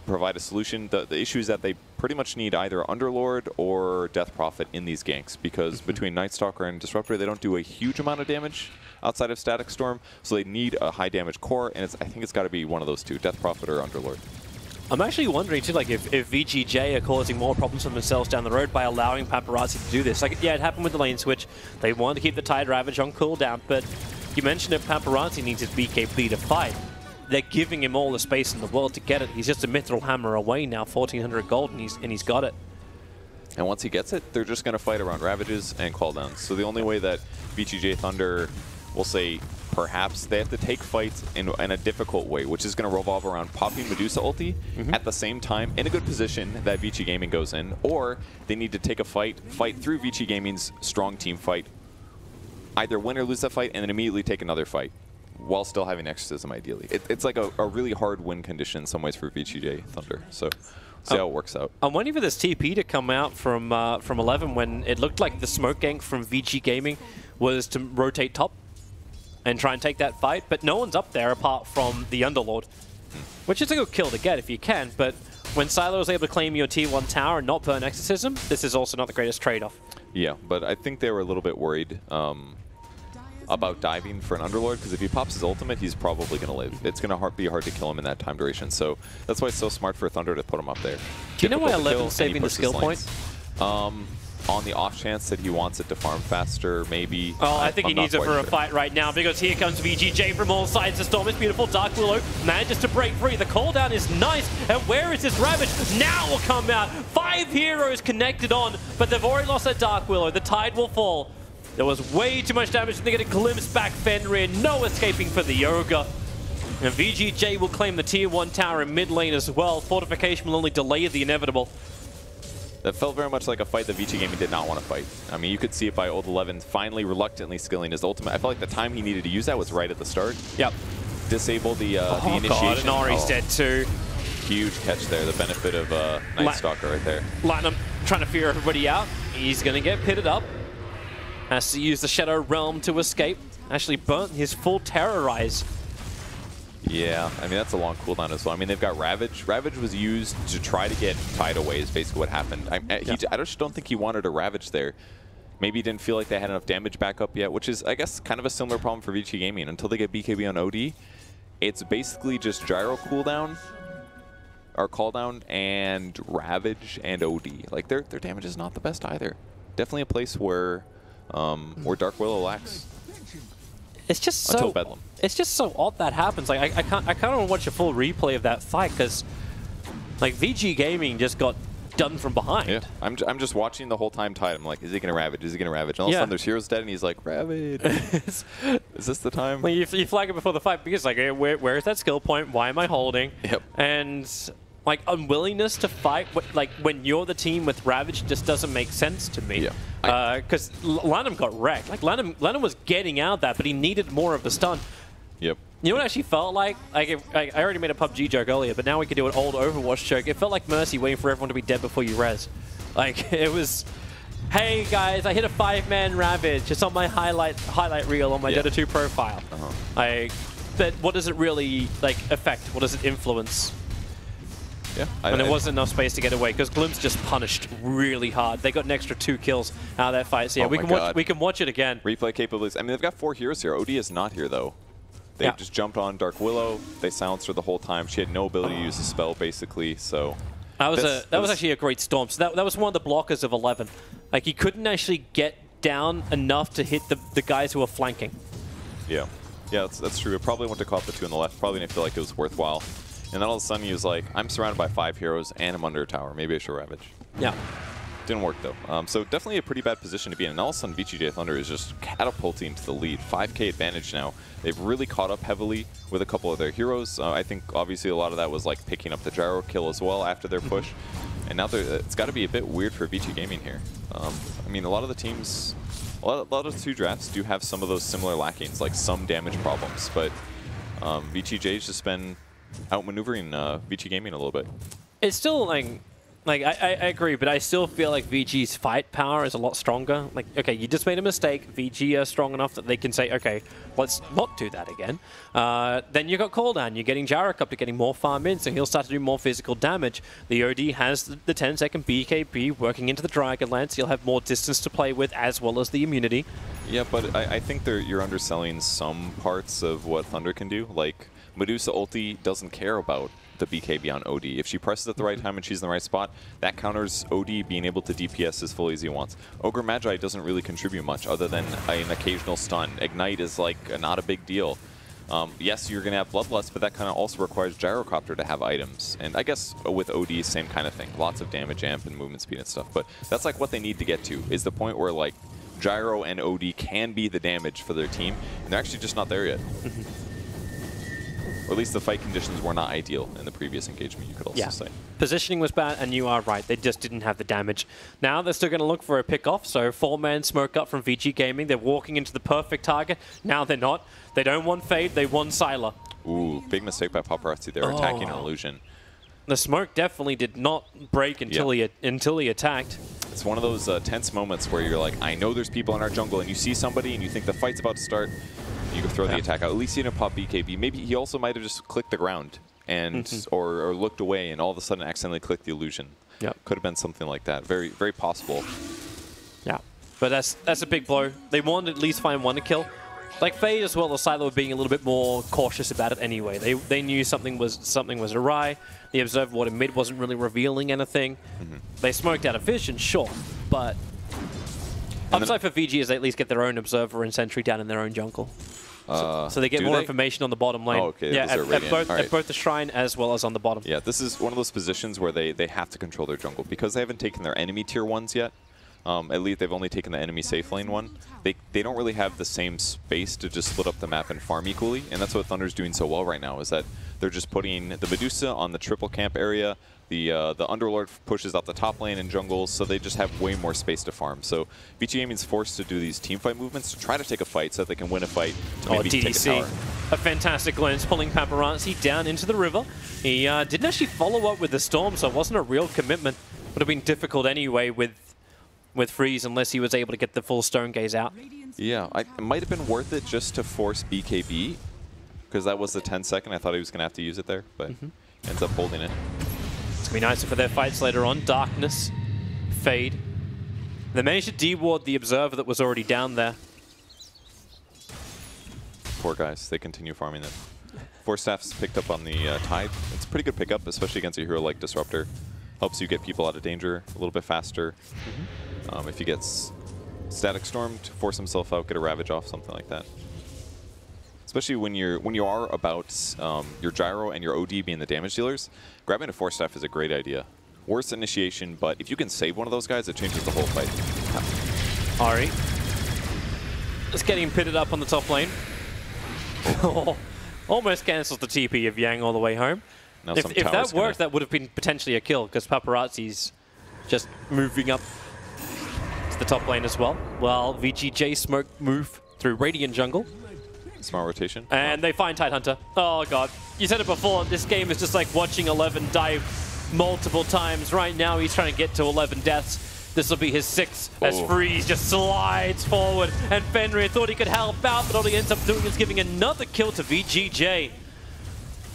provide a solution. The issue is that they pretty much need either Underlord or Death Prophet in these ganks, because between Night Stalker and Disruptor, they don't do a huge amount of damage outside of Static Storm, so they need a high damage core, and I think it's got to be one of those two, Death Prophet or Underlord. I'm actually wondering too, like if VG.J are causing more problems for themselves down the road by allowing Paparazzi to do this. Like, yeah, it happened with the lane switch. They wanted to keep the Tide Ravage on cooldown, but you mentioned that Paparazzi needs his BKB to fight. They're giving him all the space in the world to get it. He's just a Mithril Hammer away now, 1,400 gold, and he's got it. And once he gets it, they're just going to fight around Ravages and Cooldowns. So the only way that VG.J Thunder will say, perhaps, they have to take fights in a difficult way, which is going to revolve around popping Medusa ulti at the same time in a good position that Vici Gaming goes in, or they need to take a fight through Vici Gaming's strong team fight, either win or lose that fight, and then immediately take another fight, while still having Exorcism, ideally. It's like a really hard win condition in some ways for VG.J Thunder. So see how it works out. I'm waiting for this TP to come out from 11 when it looked like the smoke gank from Vici Gaming was to rotate top and try and take that fight, but no one's up there apart from the Underlord, which is a good kill to get if you can, but when Sylar was able to claim your tier 1 tower and not burn Exorcism, this is also not the greatest trade-off. Yeah, but I think they were a little bit worried about diving for an Underlord, because if he pops his ultimate, he's probably going to live. It's going to be hard to kill him in that time duration. So that's why it's so smart for Thunder to put him up there. Do you know why 11's saving the skill point? On the off chance that he wants it to farm faster, maybe. Oh, I think he needs it for a fight right now, because here comes VG.J from all sides. The storm is beautiful. Dark Willow manages to break free. The cooldown is nice. And where is this Ravage? Now will come out. 5 heroes connected on, but they've already lost that Dark Willow. The tide will fall. There was way too much damage. They get a glimpse back Fenrir. No escaping for the Yoga. And VG.J will claim the tier 1 tower in mid lane as well. Fortification will only delay the inevitable. That felt very much like a fight that Vici Gaming did not want to fight. I mean, you could see it by Old 11 finally reluctantly skilling his ultimate. I felt like the time he needed to use that was right at the start. Yep. Disable the initiation. God, and Ari's dead too. Huge catch there. The benefit of Night Stalker right there. Latinum trying to fear everybody out. He's going to get pitted up. Has to use the Shadow Realm to escape. Actually burnt his full Terrorize. Yeah, I mean, that's a long cooldown as well. I mean, they've got Ravage. Ravage was used to try to get Tide away is basically what happened. I just don't think he wanted a Ravage there. Maybe he didn't feel like they had enough damage back up yet, which is, I guess, kind of a similar problem for Vici Gaming. Until they get BKB on OD, it's basically just Gyro cooldown, or cooldown, and Ravage and OD. Like, their damage is not the best either. Definitely a place where Dark Willow lacks. It's just so until Bedlam. It's just so odd that happens. Like I kind of want to watch a full replay of that fight, because like VG Gaming just got done from behind. Yeah, I'm just watching the whole time Tide. I'm like, is he gonna Ravage? Is he gonna Ravage? And all of a sudden there's Heroes dead, and he's like, Ravage. Is this the time? Well, you flag it before the fight because like, where is that skill point? Why am I holding? Yep. And like unwillingness to fight, like when you're the team with Ravage, just doesn't make sense to me. Yeah. Because Lanham got wrecked. Like Lanham was getting out that, but he needed more of a stun. Yep. You know what it actually felt like? I already made a PUBG joke earlier, but now we can do an old Overwatch joke. It felt like Mercy waiting for everyone to be dead before you res. Like, it was, hey guys, I hit a 5-man Ravage. It's on my highlight reel on my Dota 2 profile. But what does it really like affect? What does it influence? Yeah, and there wasn't enough space to get away because Gloom's just punished really hard. They got an extra 2 kills out of that fight. So yeah, we can watch it again. Replay capabilities. I mean, they've got 4 heroes here. OD is not here though. They just jumped on Dark Willow. They silenced her the whole time. She had no ability to use the spell basically. So that was actually a great storm. So that was one of the blockers of 11. Like he couldn't actually get down enough to hit the guys who were flanking. Yeah, yeah, that's true. It probably went to caught the 2 on the left. Probably didn't feel like it was worthwhile. And then all of a sudden he was like, I'm surrounded by 5 heroes and I'm under a tower. Maybe I should Ravage. Yeah. Didn't work though. So definitely a pretty bad position to be in. And all of a sudden VG.J Thunder is just catapulting to the lead. 5K advantage now. They've really caught up heavily with a couple of their heroes. I think obviously a lot of that was like picking up the gyro kill as well after their push. And now it's got to be a bit weird for VG Gaming here. I mean, a lot of the teams, a lot of the 2 drafts do have some of those similar lackings, like some damage problems. But VG.J's just been outmaneuvering VG Gaming a little bit. It's still like I agree, but I still feel like VG's fight power is a lot stronger. Like, okay, you just made a mistake. VG are strong enough that they can say, okay, let's not do that again. Then you got cooldown. You're getting Jarek up to getting more farm in, so he'll start to do more physical damage. The OD has the 10-second BKB working into the Dragonlance. You'll have more distance to play with as well as the immunity. Yeah, but I think you're underselling some parts of what Thunder can do. Like, Medusa ulti doesn't care about the BKB on OD. If she presses at the right time and she's in the right spot, that counters OD being able to DPS as fully as he wants. Ogre Magi doesn't really contribute much other than an occasional stun. Ignite is like not a big deal. Yes, you're going to have Bloodlust, but that kind of also requires Gyrocopter to have items. And I guess with OD, same kind of thing. Lots of damage amp and movement speed and stuff. But that's like what they need to get to, is the point where like Gyro and OD can be the damage for their team, and they're actually just not there yet. Or at least the fight conditions were not ideal in the previous engagement, you could also say. Positioning was bad, and you are right. They just didn't have the damage. Now they're still going to look for a pick-off, so 4-man smoke up from VG Gaming. They're walking into the perfect target. Now they're not. They don't want Fade, they want Sylar. Ooh, big mistake by Paparazzi there, attacking an illusion. The smoke definitely did not break until he attacked. It's one of those tense moments where you're like, I know there's people in our jungle, and you see somebody and you think the fight's about to start. You can throw the attack out. At least he didn't pop BKB. Maybe he also might have just clicked the ground and or looked away and all of a sudden accidentally clicked the illusion. Could have been something like that. Very, very possible. Yeah, but that's a big blow. They wanted to at least find one to kill. like Fade as well as Silo were being a little bit more cautious about it anyway. They knew something was awry. The Observer Ward in mid wasn't really revealing anything. They smoked out of vision, sure, but upside for VG is they at least get their own Observer and Sentry down in their own jungle. So they get more information on the information on the bottom lane. Oh, okay. Yeah, at both the Shrine as well as on the bottom. Yeah, this is one of those positions where they have to control their jungle because they haven't taken their enemy tier 1s yet. At least they've only taken the enemy safe lane one. They don't really have the same space to just split up the map and farm equally, and that's what Thunder's doing so well right now, is that they're just putting the Medusa on the triple camp area, the Underlord pushes out the top lane and jungles, so they just have way more space to farm. So VG Gaming's forced to do these teamfight movements to try to take a fight so that they can win a fight to maybe take a tower. A fantastic lens, pulling Paparazzi down into the river. He didn't actually follow up with the Storm, so it wasn't a real commitment. Would have been difficult anyway with Freeze unless he was able to get the full Stone Gaze out. Yeah, it might have been worth it just to force BKB, because that was the 10-second. I thought he was going to have to use it there, but ends up holding it. It's going to be nicer for their fights later on. Darkness, Fade. They managed to de-ward the Observer that was already down there. Poor guys, they continue farming them. Force Staff's picked up on the Tide. It's a pretty good pickup, especially against a hero like Disruptor. Helps you get people out of danger a little bit faster. If he gets Static Storm to force himself out, get a Ravage off, something like that. Especially when you are about your Gyro and your OD being the damage dealers, grabbing a Force Staff is a great idea. Worse initiation, but if you can save one of those guys, it changes the whole fight. Ari. Just getting pitted up on the top lane. Almost cancels the TP of Yang all the way home. Now if that worked, that would have been potentially a kill, because Paparazzi's just moving up to the top lane as well. While VG.J smoke move through Radiant jungle. Smart rotation. And they find Tidehunter. Oh god. You said it before, this game is just like watching 11 die multiple times. Right now he's trying to get to 11 deaths. This will be his 6th as Freeze just slides forward. And Fenrir thought he could help out, but all he ends up doing is giving another kill to VG.J,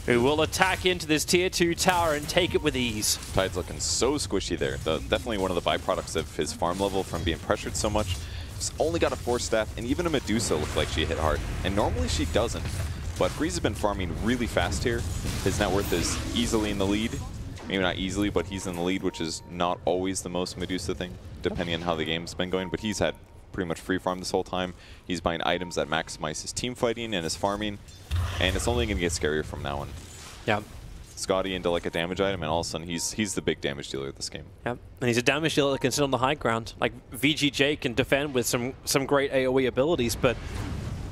who will attack into this tier 2 tower and take it with ease. Tide's looking so squishy there. Definitely one of the byproducts of his farm level from being pressured so much. He's only got a Force Staff, and even a Medusa looked like she hit hard. And normally she doesn't. But Freeze has been farming really fast here. His net worth is easily in the lead. Maybe not easily, but he's in the lead, which is not always the most Medusa thing, depending on how the game's been going. But he's had pretty much free farm this whole time. He's buying items that maximize his team fighting and his farming. And it's only going to get scarier from now on. Yeah. Scotty into like a damage item, and all of a sudden he's the big damage dealer of this game. Yep. And he's a damage dealer that can sit on the high ground. Like VG.J can defend with some great AoE abilities, but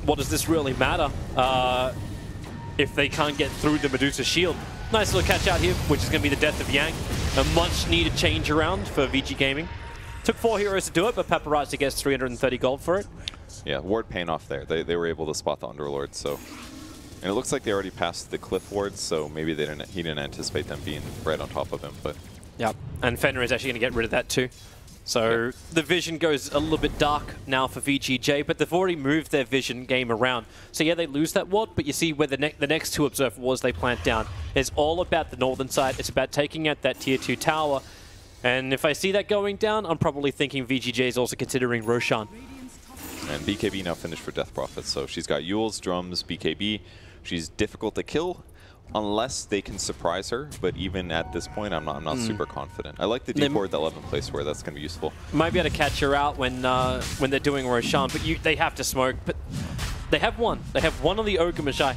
what does this really matter if they can't get through the Medusa shield? Nice little catch out here, which is going to be the death of Yang. A much needed change around for VG Gaming. Took 4 heroes to do it, but Paparazzi gets 330 gold for it. Yeah, ward paying off there. They were able to spot the Underlord, so. And it looks like they already passed the cliff wards, so maybe he didn't anticipate them being right on top of him. But yeah, and Fenrir is actually going to get rid of that too. So the vision goes a little bit dark now for VG.J, but they've already moved their vision game around. So yeah, they lose that ward, but you see where the next 2 Observer wards they plant down is all about the northern side. It's about taking out that tier 2 tower. And if I see that going down, I'm probably thinking VG.J is also considering Roshan. And BKB now finished for Death Prophet, so she's got Yules, Drums, BKB. She's difficult to kill unless they can surprise her, but even at this point, I'm not super confident. I like the deep ward that 11th place where that's going to be useful. Might be able to catch her out when they're doing Roshan, but they have to smoke. But they have one. They have one on the Ogre Magi.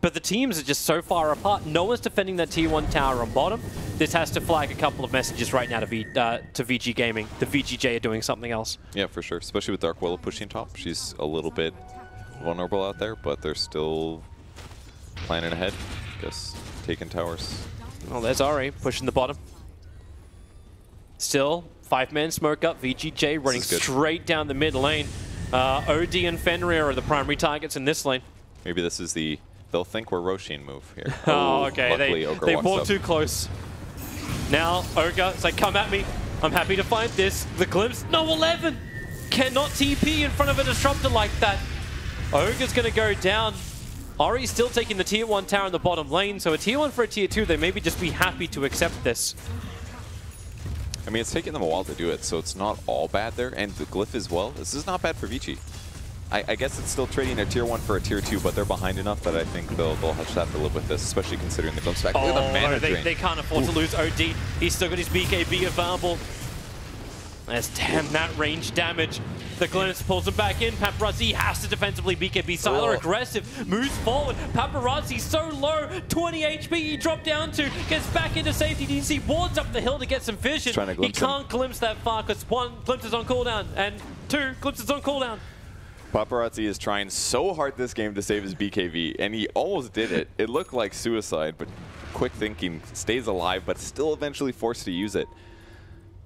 But the teams are just so far apart. No one's defending that tier 1 tower on bottom. This has to flag a couple of messages right now to VG Gaming. The VG.J are doing something else. Yeah, for sure. Especially with Dark Willow pushing top. She's a little bit vulnerable out there, but they're still planning ahead. Guess taking towers. Well, there's Ari pushing the bottom. Still, 5-man smoke up. VG.J running straight down the mid lane. OD and Fenrir are the primary targets in this lane. Maybe this is the... They'll think we're Roshin move here. Oh, okay. Luckily, they bought too close. Now, Ogre, it's like, come at me. I'm happy to find this. The glimpse. No, 11! Cannot TP in front of a Disruptor like that. Ogre's going to go down. Ari's still taking the tier 1 tower in the bottom lane, so a tier 1 for a tier 2, they maybe just be happy to accept this. I mean, it's taken them a while to do it, so it's not all bad there. And the Glyph as well. This is not bad for Vici. I guess it's still trading a tier 1 for a tier 2, but they're behind enough that I think they'll have to live with this, especially considering the glimpse back. Look at the mana drain. They can't afford to lose OD. He's still got his BKB available. As damn that range damage. The glimpse pulls him back in. Paparazzi has to defensively BKB. Sylar aggressive, moves forward. Paparazzi so low, 20 HP he dropped down to, gets back into safety. DDC wards up the hill to get some vision. He can't glimpse that far because 1, glimpse is on cooldown, and 2, glimpse is on cooldown. Paparazzi is trying so hard this game to save his BKB, and he almost did it. It looked like suicide, but quick thinking, stays alive, but still eventually forced to use it.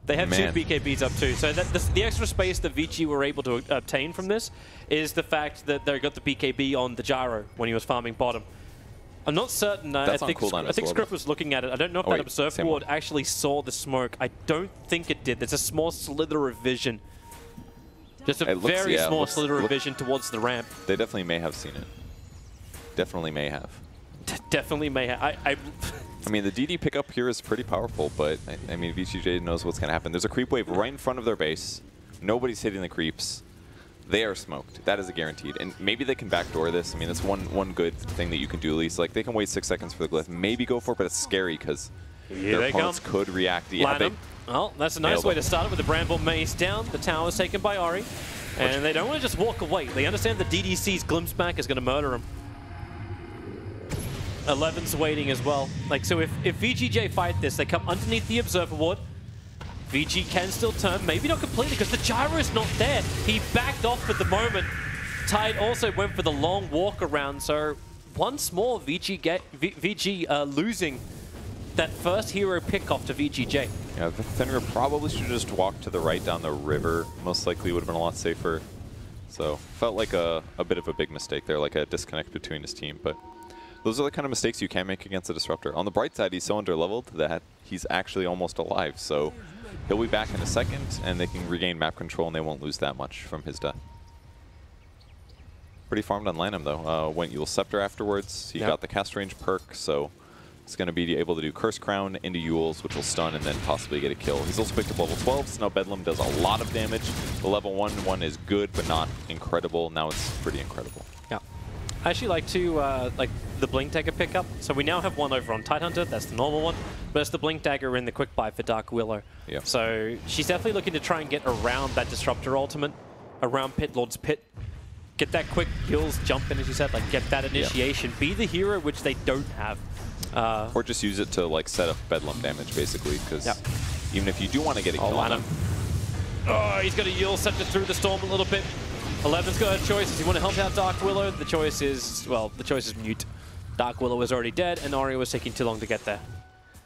They have 2 BKBs up too, so the extra space that Vici were able to obtain from this is the fact that they got the BKB on the gyro when he was farming bottom. I'm not certain. I think Script was looking at it. I don't know if that observer ward actually saw the smoke. I don't think it did. There's a small slither of vision. Just a very small slither of vision towards the ramp. They definitely may have seen it. Definitely may have. Definitely may have. I mean, the DD pickup here is pretty powerful, but I mean, VG.J knows what's going to happen. There's a creep wave right in front of their base. Nobody's hitting the creeps. They are smoked. That is a guaranteed. And maybe they can backdoor this. I mean, that's one good thing that you can do at least. Like, they can wait 6 seconds for the glyph. Maybe go for it, but it's scary because their opponents could react. Well, that's a nice way to start it with the Bramble Maze down. The tower is taken by Ori. And they don't want to just walk away. They understand that DDC's glimpse back is going to murder him. 11's waiting as well. Like, so if VG.J fight this, they come underneath the observer ward. VG can still turn, maybe not completely because the gyro is not there. He backed off at the moment. Tide also went for the long walk around, so once more VG losing that first hero pickoff to VG.J. Yeah, the Fenrir probably should have just walked to the right down the river. Most likely would have been a lot safer. So felt like a bit of a big mistake there, like a disconnect between his team, but those are the kind of mistakes you can make against a Disruptor. On the bright side, he's so underleveled that he's actually almost alive. So he'll be back in a second, and they can regain map control, and they won't lose that much from his death. Pretty farmed on Lanham, though. Went Eul Scepter afterwards. He got the cast range perk, so it's going to be able to do Curse Crown into Eul's, which will stun and then possibly get a kill. He's also picked up level 12, so now Bedlam does a lot of damage. The level 1 is good, but not incredible. Now it's pretty incredible. Yeah. I actually like to like the Blink Dagger pickup. So we now have one over on Tidehunter, that's the normal one, but it's the Blink Dagger in the quick buy for Dark Willow. Yeah. So she's definitely looking to try and get around that Disruptor ultimate, around Pit Lord's Pit. Get that quick kills, jump in, as you said, like get that initiation. Be the hero, which they don't have. Or just use it to like set up Bedlam damage, basically, because even if you do want to get a kill on him. Oh, he's got a Eul Scepter through the storm a little bit. 11's got a choice. Does he want to help out Dark Willow? The choice is, well, the choice is mute. Dark Willow is already dead, and Ori was taking too long to get there.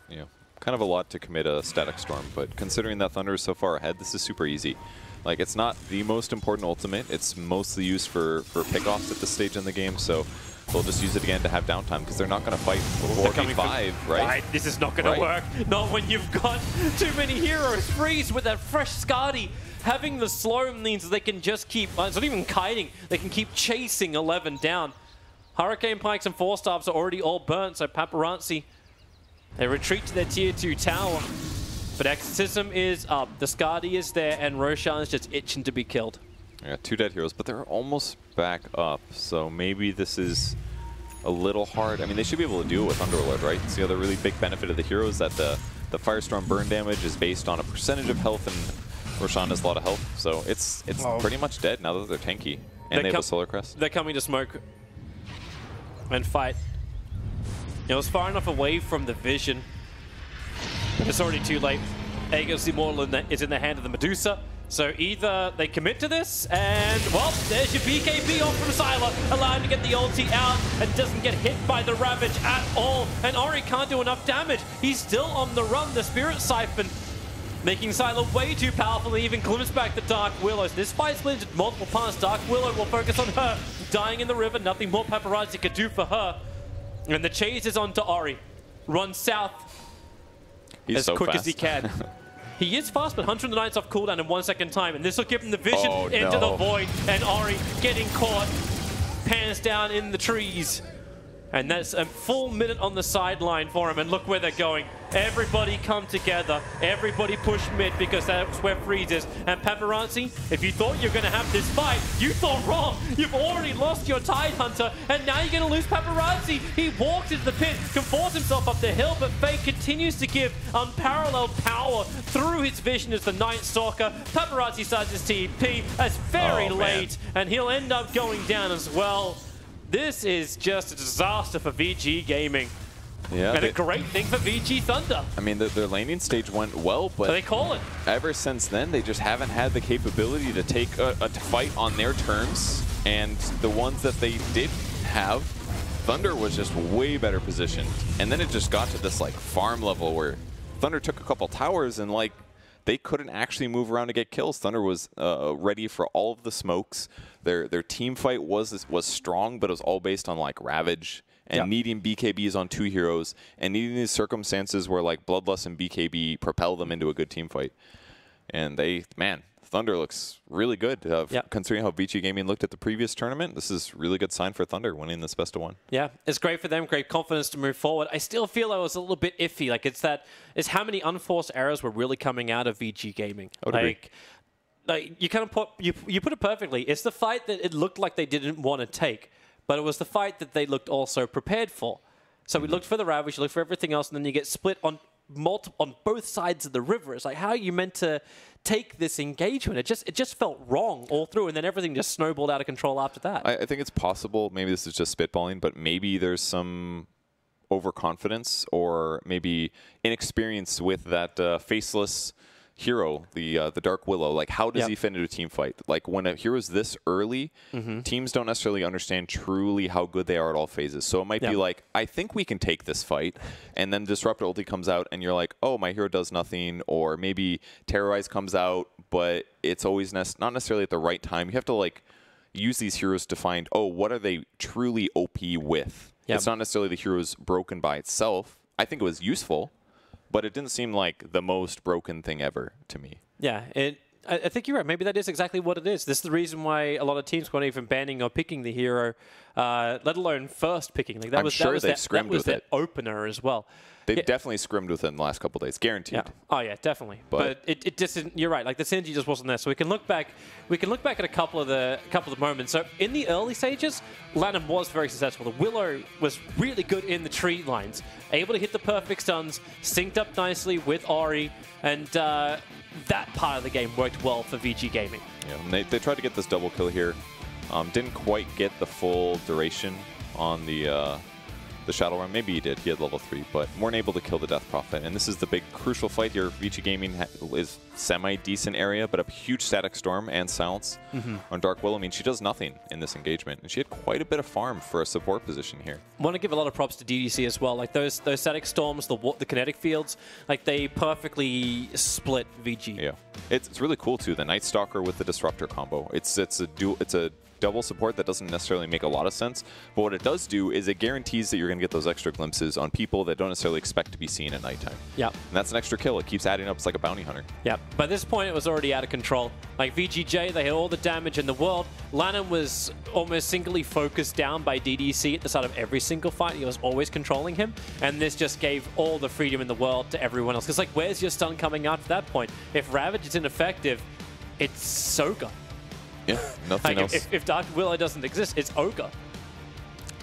Yeah, kind of a lot to commit a Static Storm, but considering that Thunder is so far ahead, this is super easy. Like, it's not the most important ultimate. It's mostly used for pickoffs at this stage in the game, so they'll just use it again to have downtime because they're not going to fight 4v5, right? This is not going to work. Not when you've got too many heroes. Freeze with that fresh Skadi. Having the slow means they can just keep, it's not even kiting, they can keep chasing 11 down. Hurricane Pikes and 4-stars are already all burnt, so Paparazzi, they retreat to their tier 2 tower. But Exorcism is up, the Skadi is there, and Roshan is just itching to be killed. Yeah, 2 dead heroes, but they're almost back up, so maybe this is a little hard. I mean, they should be able to do it with Underlord, right? It's the other really big benefit of the heroes that the Firestorm burn damage is based on a percentage of health, and Roshan has a lot of health, so it's pretty much dead now that they're tanky. And they have a Solar Crest. They're coming to smoke and fight. It was far enough away from the vision, but it's already too late. Aegis Immortal is in the hand of the Medusa. So either they commit to this, and, well, there's your BKB off from Sylar, allowed to get the ulti out, and doesn't get hit by the Ravage at all. And Ori can't do enough damage. He's still on the run, the Spirit Siphon, making Sylar way too powerful, and even glimpse back the Dark Willows. This fight split into multiple parts. Dark Willow will focus on her, dying in the river, nothing more Paparazzi could do for her. And the chase is on to Ori. Run south as quick as he can. He is fast, but 100 Knights off cooldown in 1 second time, and this will give him the vision into the void, and Ori getting caught, pans down in the trees. And that's a full minute on the sideline for him. And look where they're going. Everybody come together. Everybody push mid because that's where Freeze is. And Paparazzi, if you thought you're going to have this fight, you thought wrong. You've already lost your Tide Hunter, and now you're going to lose Paparazzi. He walks into the pit, can force himself up the hill, but Fate continues to give unparalleled power through his vision as the Night Stalker. Paparazzi starts his TP. That's very late, and he'll end up going down as well. This is just a disaster for VG Gaming. Yeah, and a great thing for VG Thunder. I mean, their laning stage went well, but they call it. Ever since then, they just haven't had the capability to take a fight on their terms. And the ones that they did have, Thunder was just way better positioned. And then it just got to this like farm level where Thunder took a couple towers and like they couldn't actually move around to get kills. Thunder was ready for all of the smokes. Their team fight was strong, but it was all based on like Ravage and needing BKBs on 2 heroes and needing these circumstances where like Bloodlust and BKB propel them into a good team fight. And Thunder looks really good. Considering how VG Gaming looked at the previous tournament, this is really good sign for Thunder winning this best of 1. Yeah, it's great for them, great confidence to move forward. I still feel I was a little bit iffy. Like it's how many unforced errors were really coming out of VG Gaming. Like you kind of put it perfectly. It's the fight that it looked like they didn't want to take, but it was the fight that they looked also prepared for. So we looked for the Ravage, you looked for everything else, and then you get split on both sides of the river. It's like, how are you meant to take this engagement? It just felt wrong all through, and then everything just snowballed out of control after that. I think it's possible, maybe this is just spitballing, but maybe there's some overconfidence or maybe inexperience with that faceless hero, the Dark Willow. Like, how does he fit into a team fight? Like, when a hero's this early, teams don't necessarily understand truly how good they are at all phases. So it might be like, I think we can take this fight, and then Disruptor ulti comes out, and you're like, oh, my hero does nothing, or maybe Terrorize comes out, but it's always not necessarily at the right time. You have to, like, use these heroes to find, oh, what are they truly OP with? It's not necessarily the hero's broken by itself. I think it was useful, but it didn't seem like the most broken thing ever to me. Yeah, I think you're right. Maybe that is exactly what it is. This is the reason why a lot of teams weren't even banning or picking the hero, let alone first picking. Like that was their opener as well. They've definitely scrimmed with it in the last couple of days, guaranteed. Yeah. Oh yeah, definitely. But it just isn't. You're right. Like the synergy just wasn't there. So we can look back. We can look back at a couple of the moments. So in the early stages, Lanham was very successful. The Willow was really good in the tree lines, able to hit the perfect stuns, synced up nicely with Ori, and that part of the game worked well for VG Gaming. Yeah, and they tried to get this double kill here. Didn't quite get the full duration on the Shadow Run. Maybe he did. He had level 3, but weren't able to kill the Death Prophet. And this is the big crucial fight here. VG Gaming is semi-decent area, but a huge Static Storm and Silence on Dark Willow. I mean, she does nothing in this engagement, and she had quite a bit of farm for a support position here. Want to give a lot of props to DDC as well. Like those Static Storms, the kinetic fields, like they perfectly split VG. Yeah, it's really cool too. The Night Stalker with the Disruptor combo. It's a double support that doesn't necessarily make a lot of sense, but what it does do is it guarantees that you're going to get those extra glimpses on people that don't necessarily expect to be seen at nighttime. Yeah. And that's an extra kill. It keeps adding up. It's like a bounty hunter. Yeah. By this point, it was already out of control. Like VG.J, they had all the damage in the world. Lanham was almost singly focused down by DDC at the start of every single fight. He was always controlling him, and this just gave all the freedom in the world to everyone else. Because, like, where's your stun coming after that point? If Ravage is ineffective, it's Soga. Yeah, nothing else. If Dark Willow doesn't exist, it's Ogre.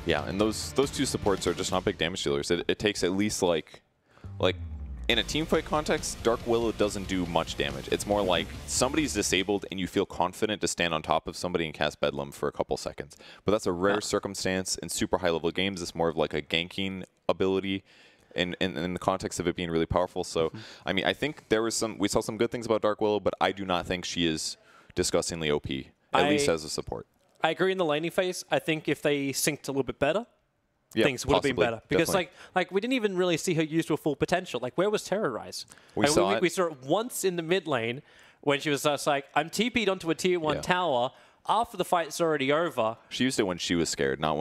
Yeah, and those two supports are just not big damage dealers. It takes at least like in a team fight context, Dark Willow doesn't do much damage. It's more like somebody's disabled and you feel confident to stand on top of somebody and cast Bedlam for a couple seconds. But that's a rare circumstance in super high level games. It's more of like a ganking ability in the context of it being really powerful. So I mean, I think we saw some good things about Dark Willow, but I do not think she is disgustingly OP, at least as a support. I agree in the laning phase. I think if they synced a little bit better, things would have been better. Because like we didn't even really see her use to her full potential. Like, where was Terrorize? We saw it once in the mid lane when she was just like, I'm TP'd onto a tier 1 tower. After the fight's already over. She used it when she was scared, not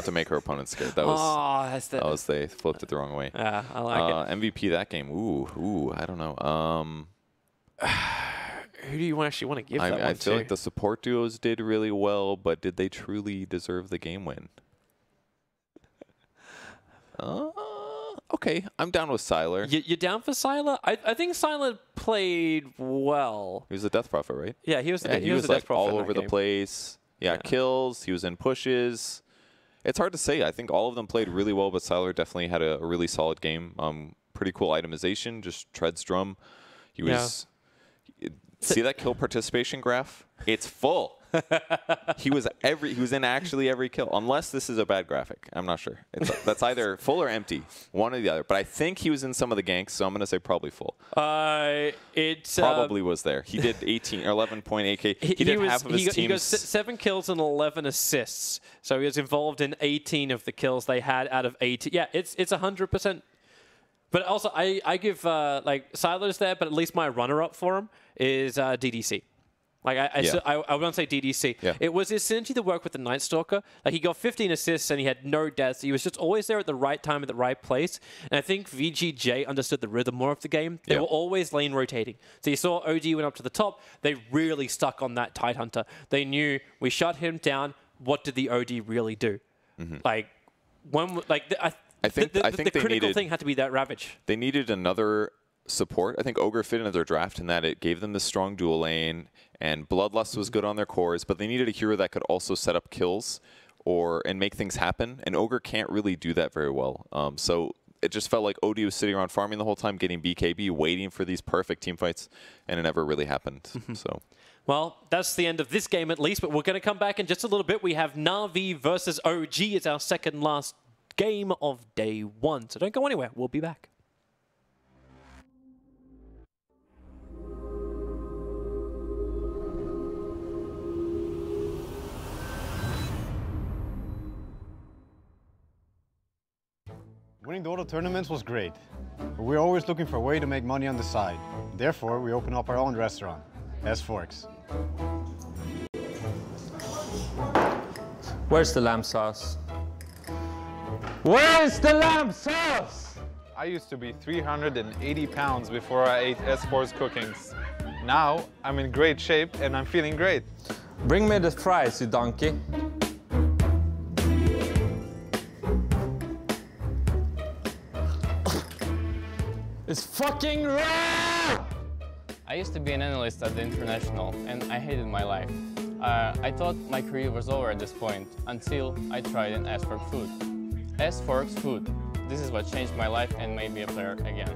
to make her opponent scared. That was they flipped it the wrong way. Yeah, I like it. MVP that game. Ooh, I don't know. Who do you actually want to give that one to? I feel like the support duos did really well, but did they truly deserve the game win? Okay, I'm down with Siler. You're down for Siler? I think Siler played well. He was a Death Prophet, right? Yeah, he was. He was the like Death Prophet all over the place. Yeah, kills. He was in pushes. It's hard to say. I think all of them played really well, but Siler definitely had a really solid game. Pretty cool itemization. Just treads drum. He was. See that kill participation graph? It's full. He was in actually every kill, unless this is a bad graphic. I'm not sure. That's either full or empty, one or the other. But I think he was in some of the ganks, so I'm going to say probably full. Probably was there. He did 18 or 11.8K. He did half of his team's. He got 7 kills and 11 assists, so he was involved in 18 of the kills they had out of 80. Yeah, it's 100%. But also, I give like Siler's there, but at least my runner-up for him is DDC. Like I wouldn't say DDC. Yeah. It was his synergy to work with the Night Stalker. Like he got 15 assists and he had no deaths. He was just always there at the right time at the right place. And I think VG.J understood the rhythm more of the game. They were always lane rotating. So you saw OG went up to the top. They really stuck on that Tidehunter. They knew we shut him down. What did the OD really do? Like when I think the critical thing had to be that Ravage. They needed another support. I think Ogre fit into their draft in that it gave them the strong dual lane, and Bloodlust was good on their cores, but they needed a hero that could also set up kills and make things happen, and Ogre can't really do that very well. So it just felt like OD was sitting around farming the whole time, getting BKB, waiting for these perfect team fights, and it never really happened. So. Well, that's the end of this game at least, but we're going to come back in just a little bit. We have Na'Vi versus OG. It's our second last game of day 1. So don't go anywhere. We'll be back. Winning the auto tournaments was great, but we're always looking for a way to make money on the side. Therefore, we open up our own restaurant, S-Forks. Where's the lamb sauce? Where's the lamb sauce? I used to be 380 pounds before I ate S4's cookings. Now, I'm in great shape and I'm feeling great. Bring me the fries, you donkey. It's fucking raw! I used to be an analyst at the International, and I hated my life. I thought my career was over at this point, until I tried an S-Fork food. S-Fork's food. This is what changed my life and made me a player again.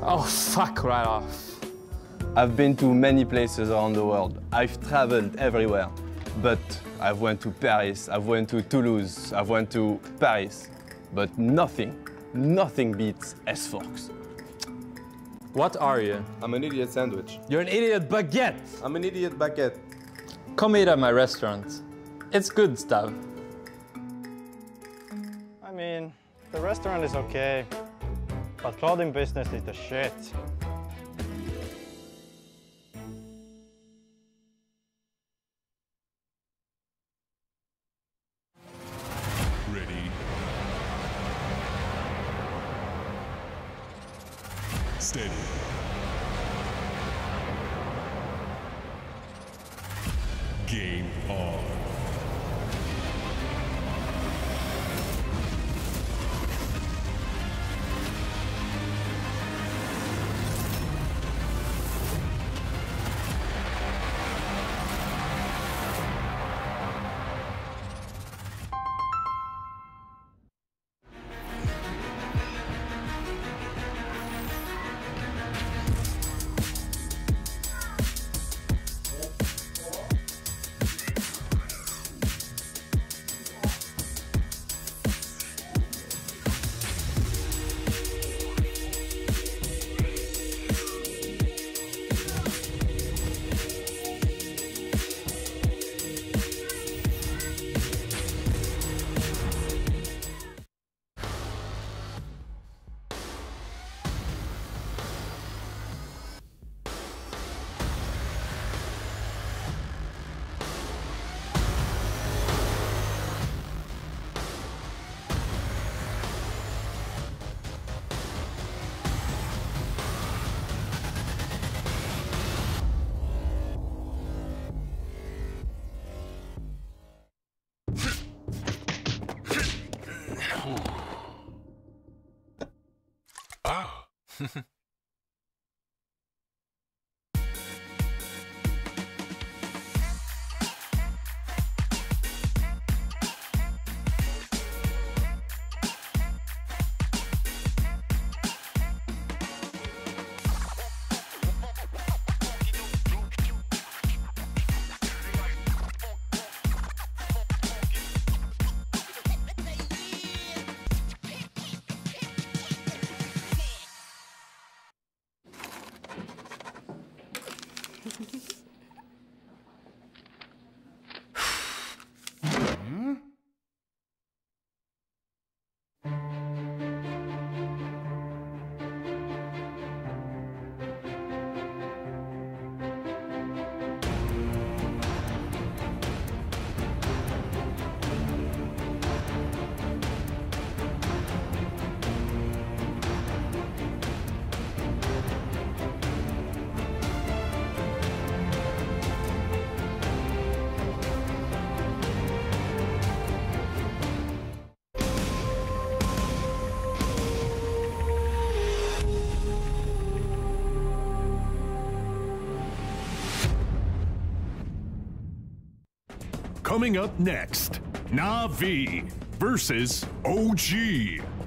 Oh, fuck right off. I've been to many places around the world. I've traveled everywhere. But I've went to Paris, I've went to Toulouse, I've went to Paris. But nothing beats S-Forks. What are you? I'm an idiot sandwich. You're an idiot baguette. I'm an idiot baguette. Come eat at my restaurant. It's good stuff. I mean, the restaurant is okay, but clothing business is the shit. Ready. Steady. Game on. Coming up next, Navi versus OG.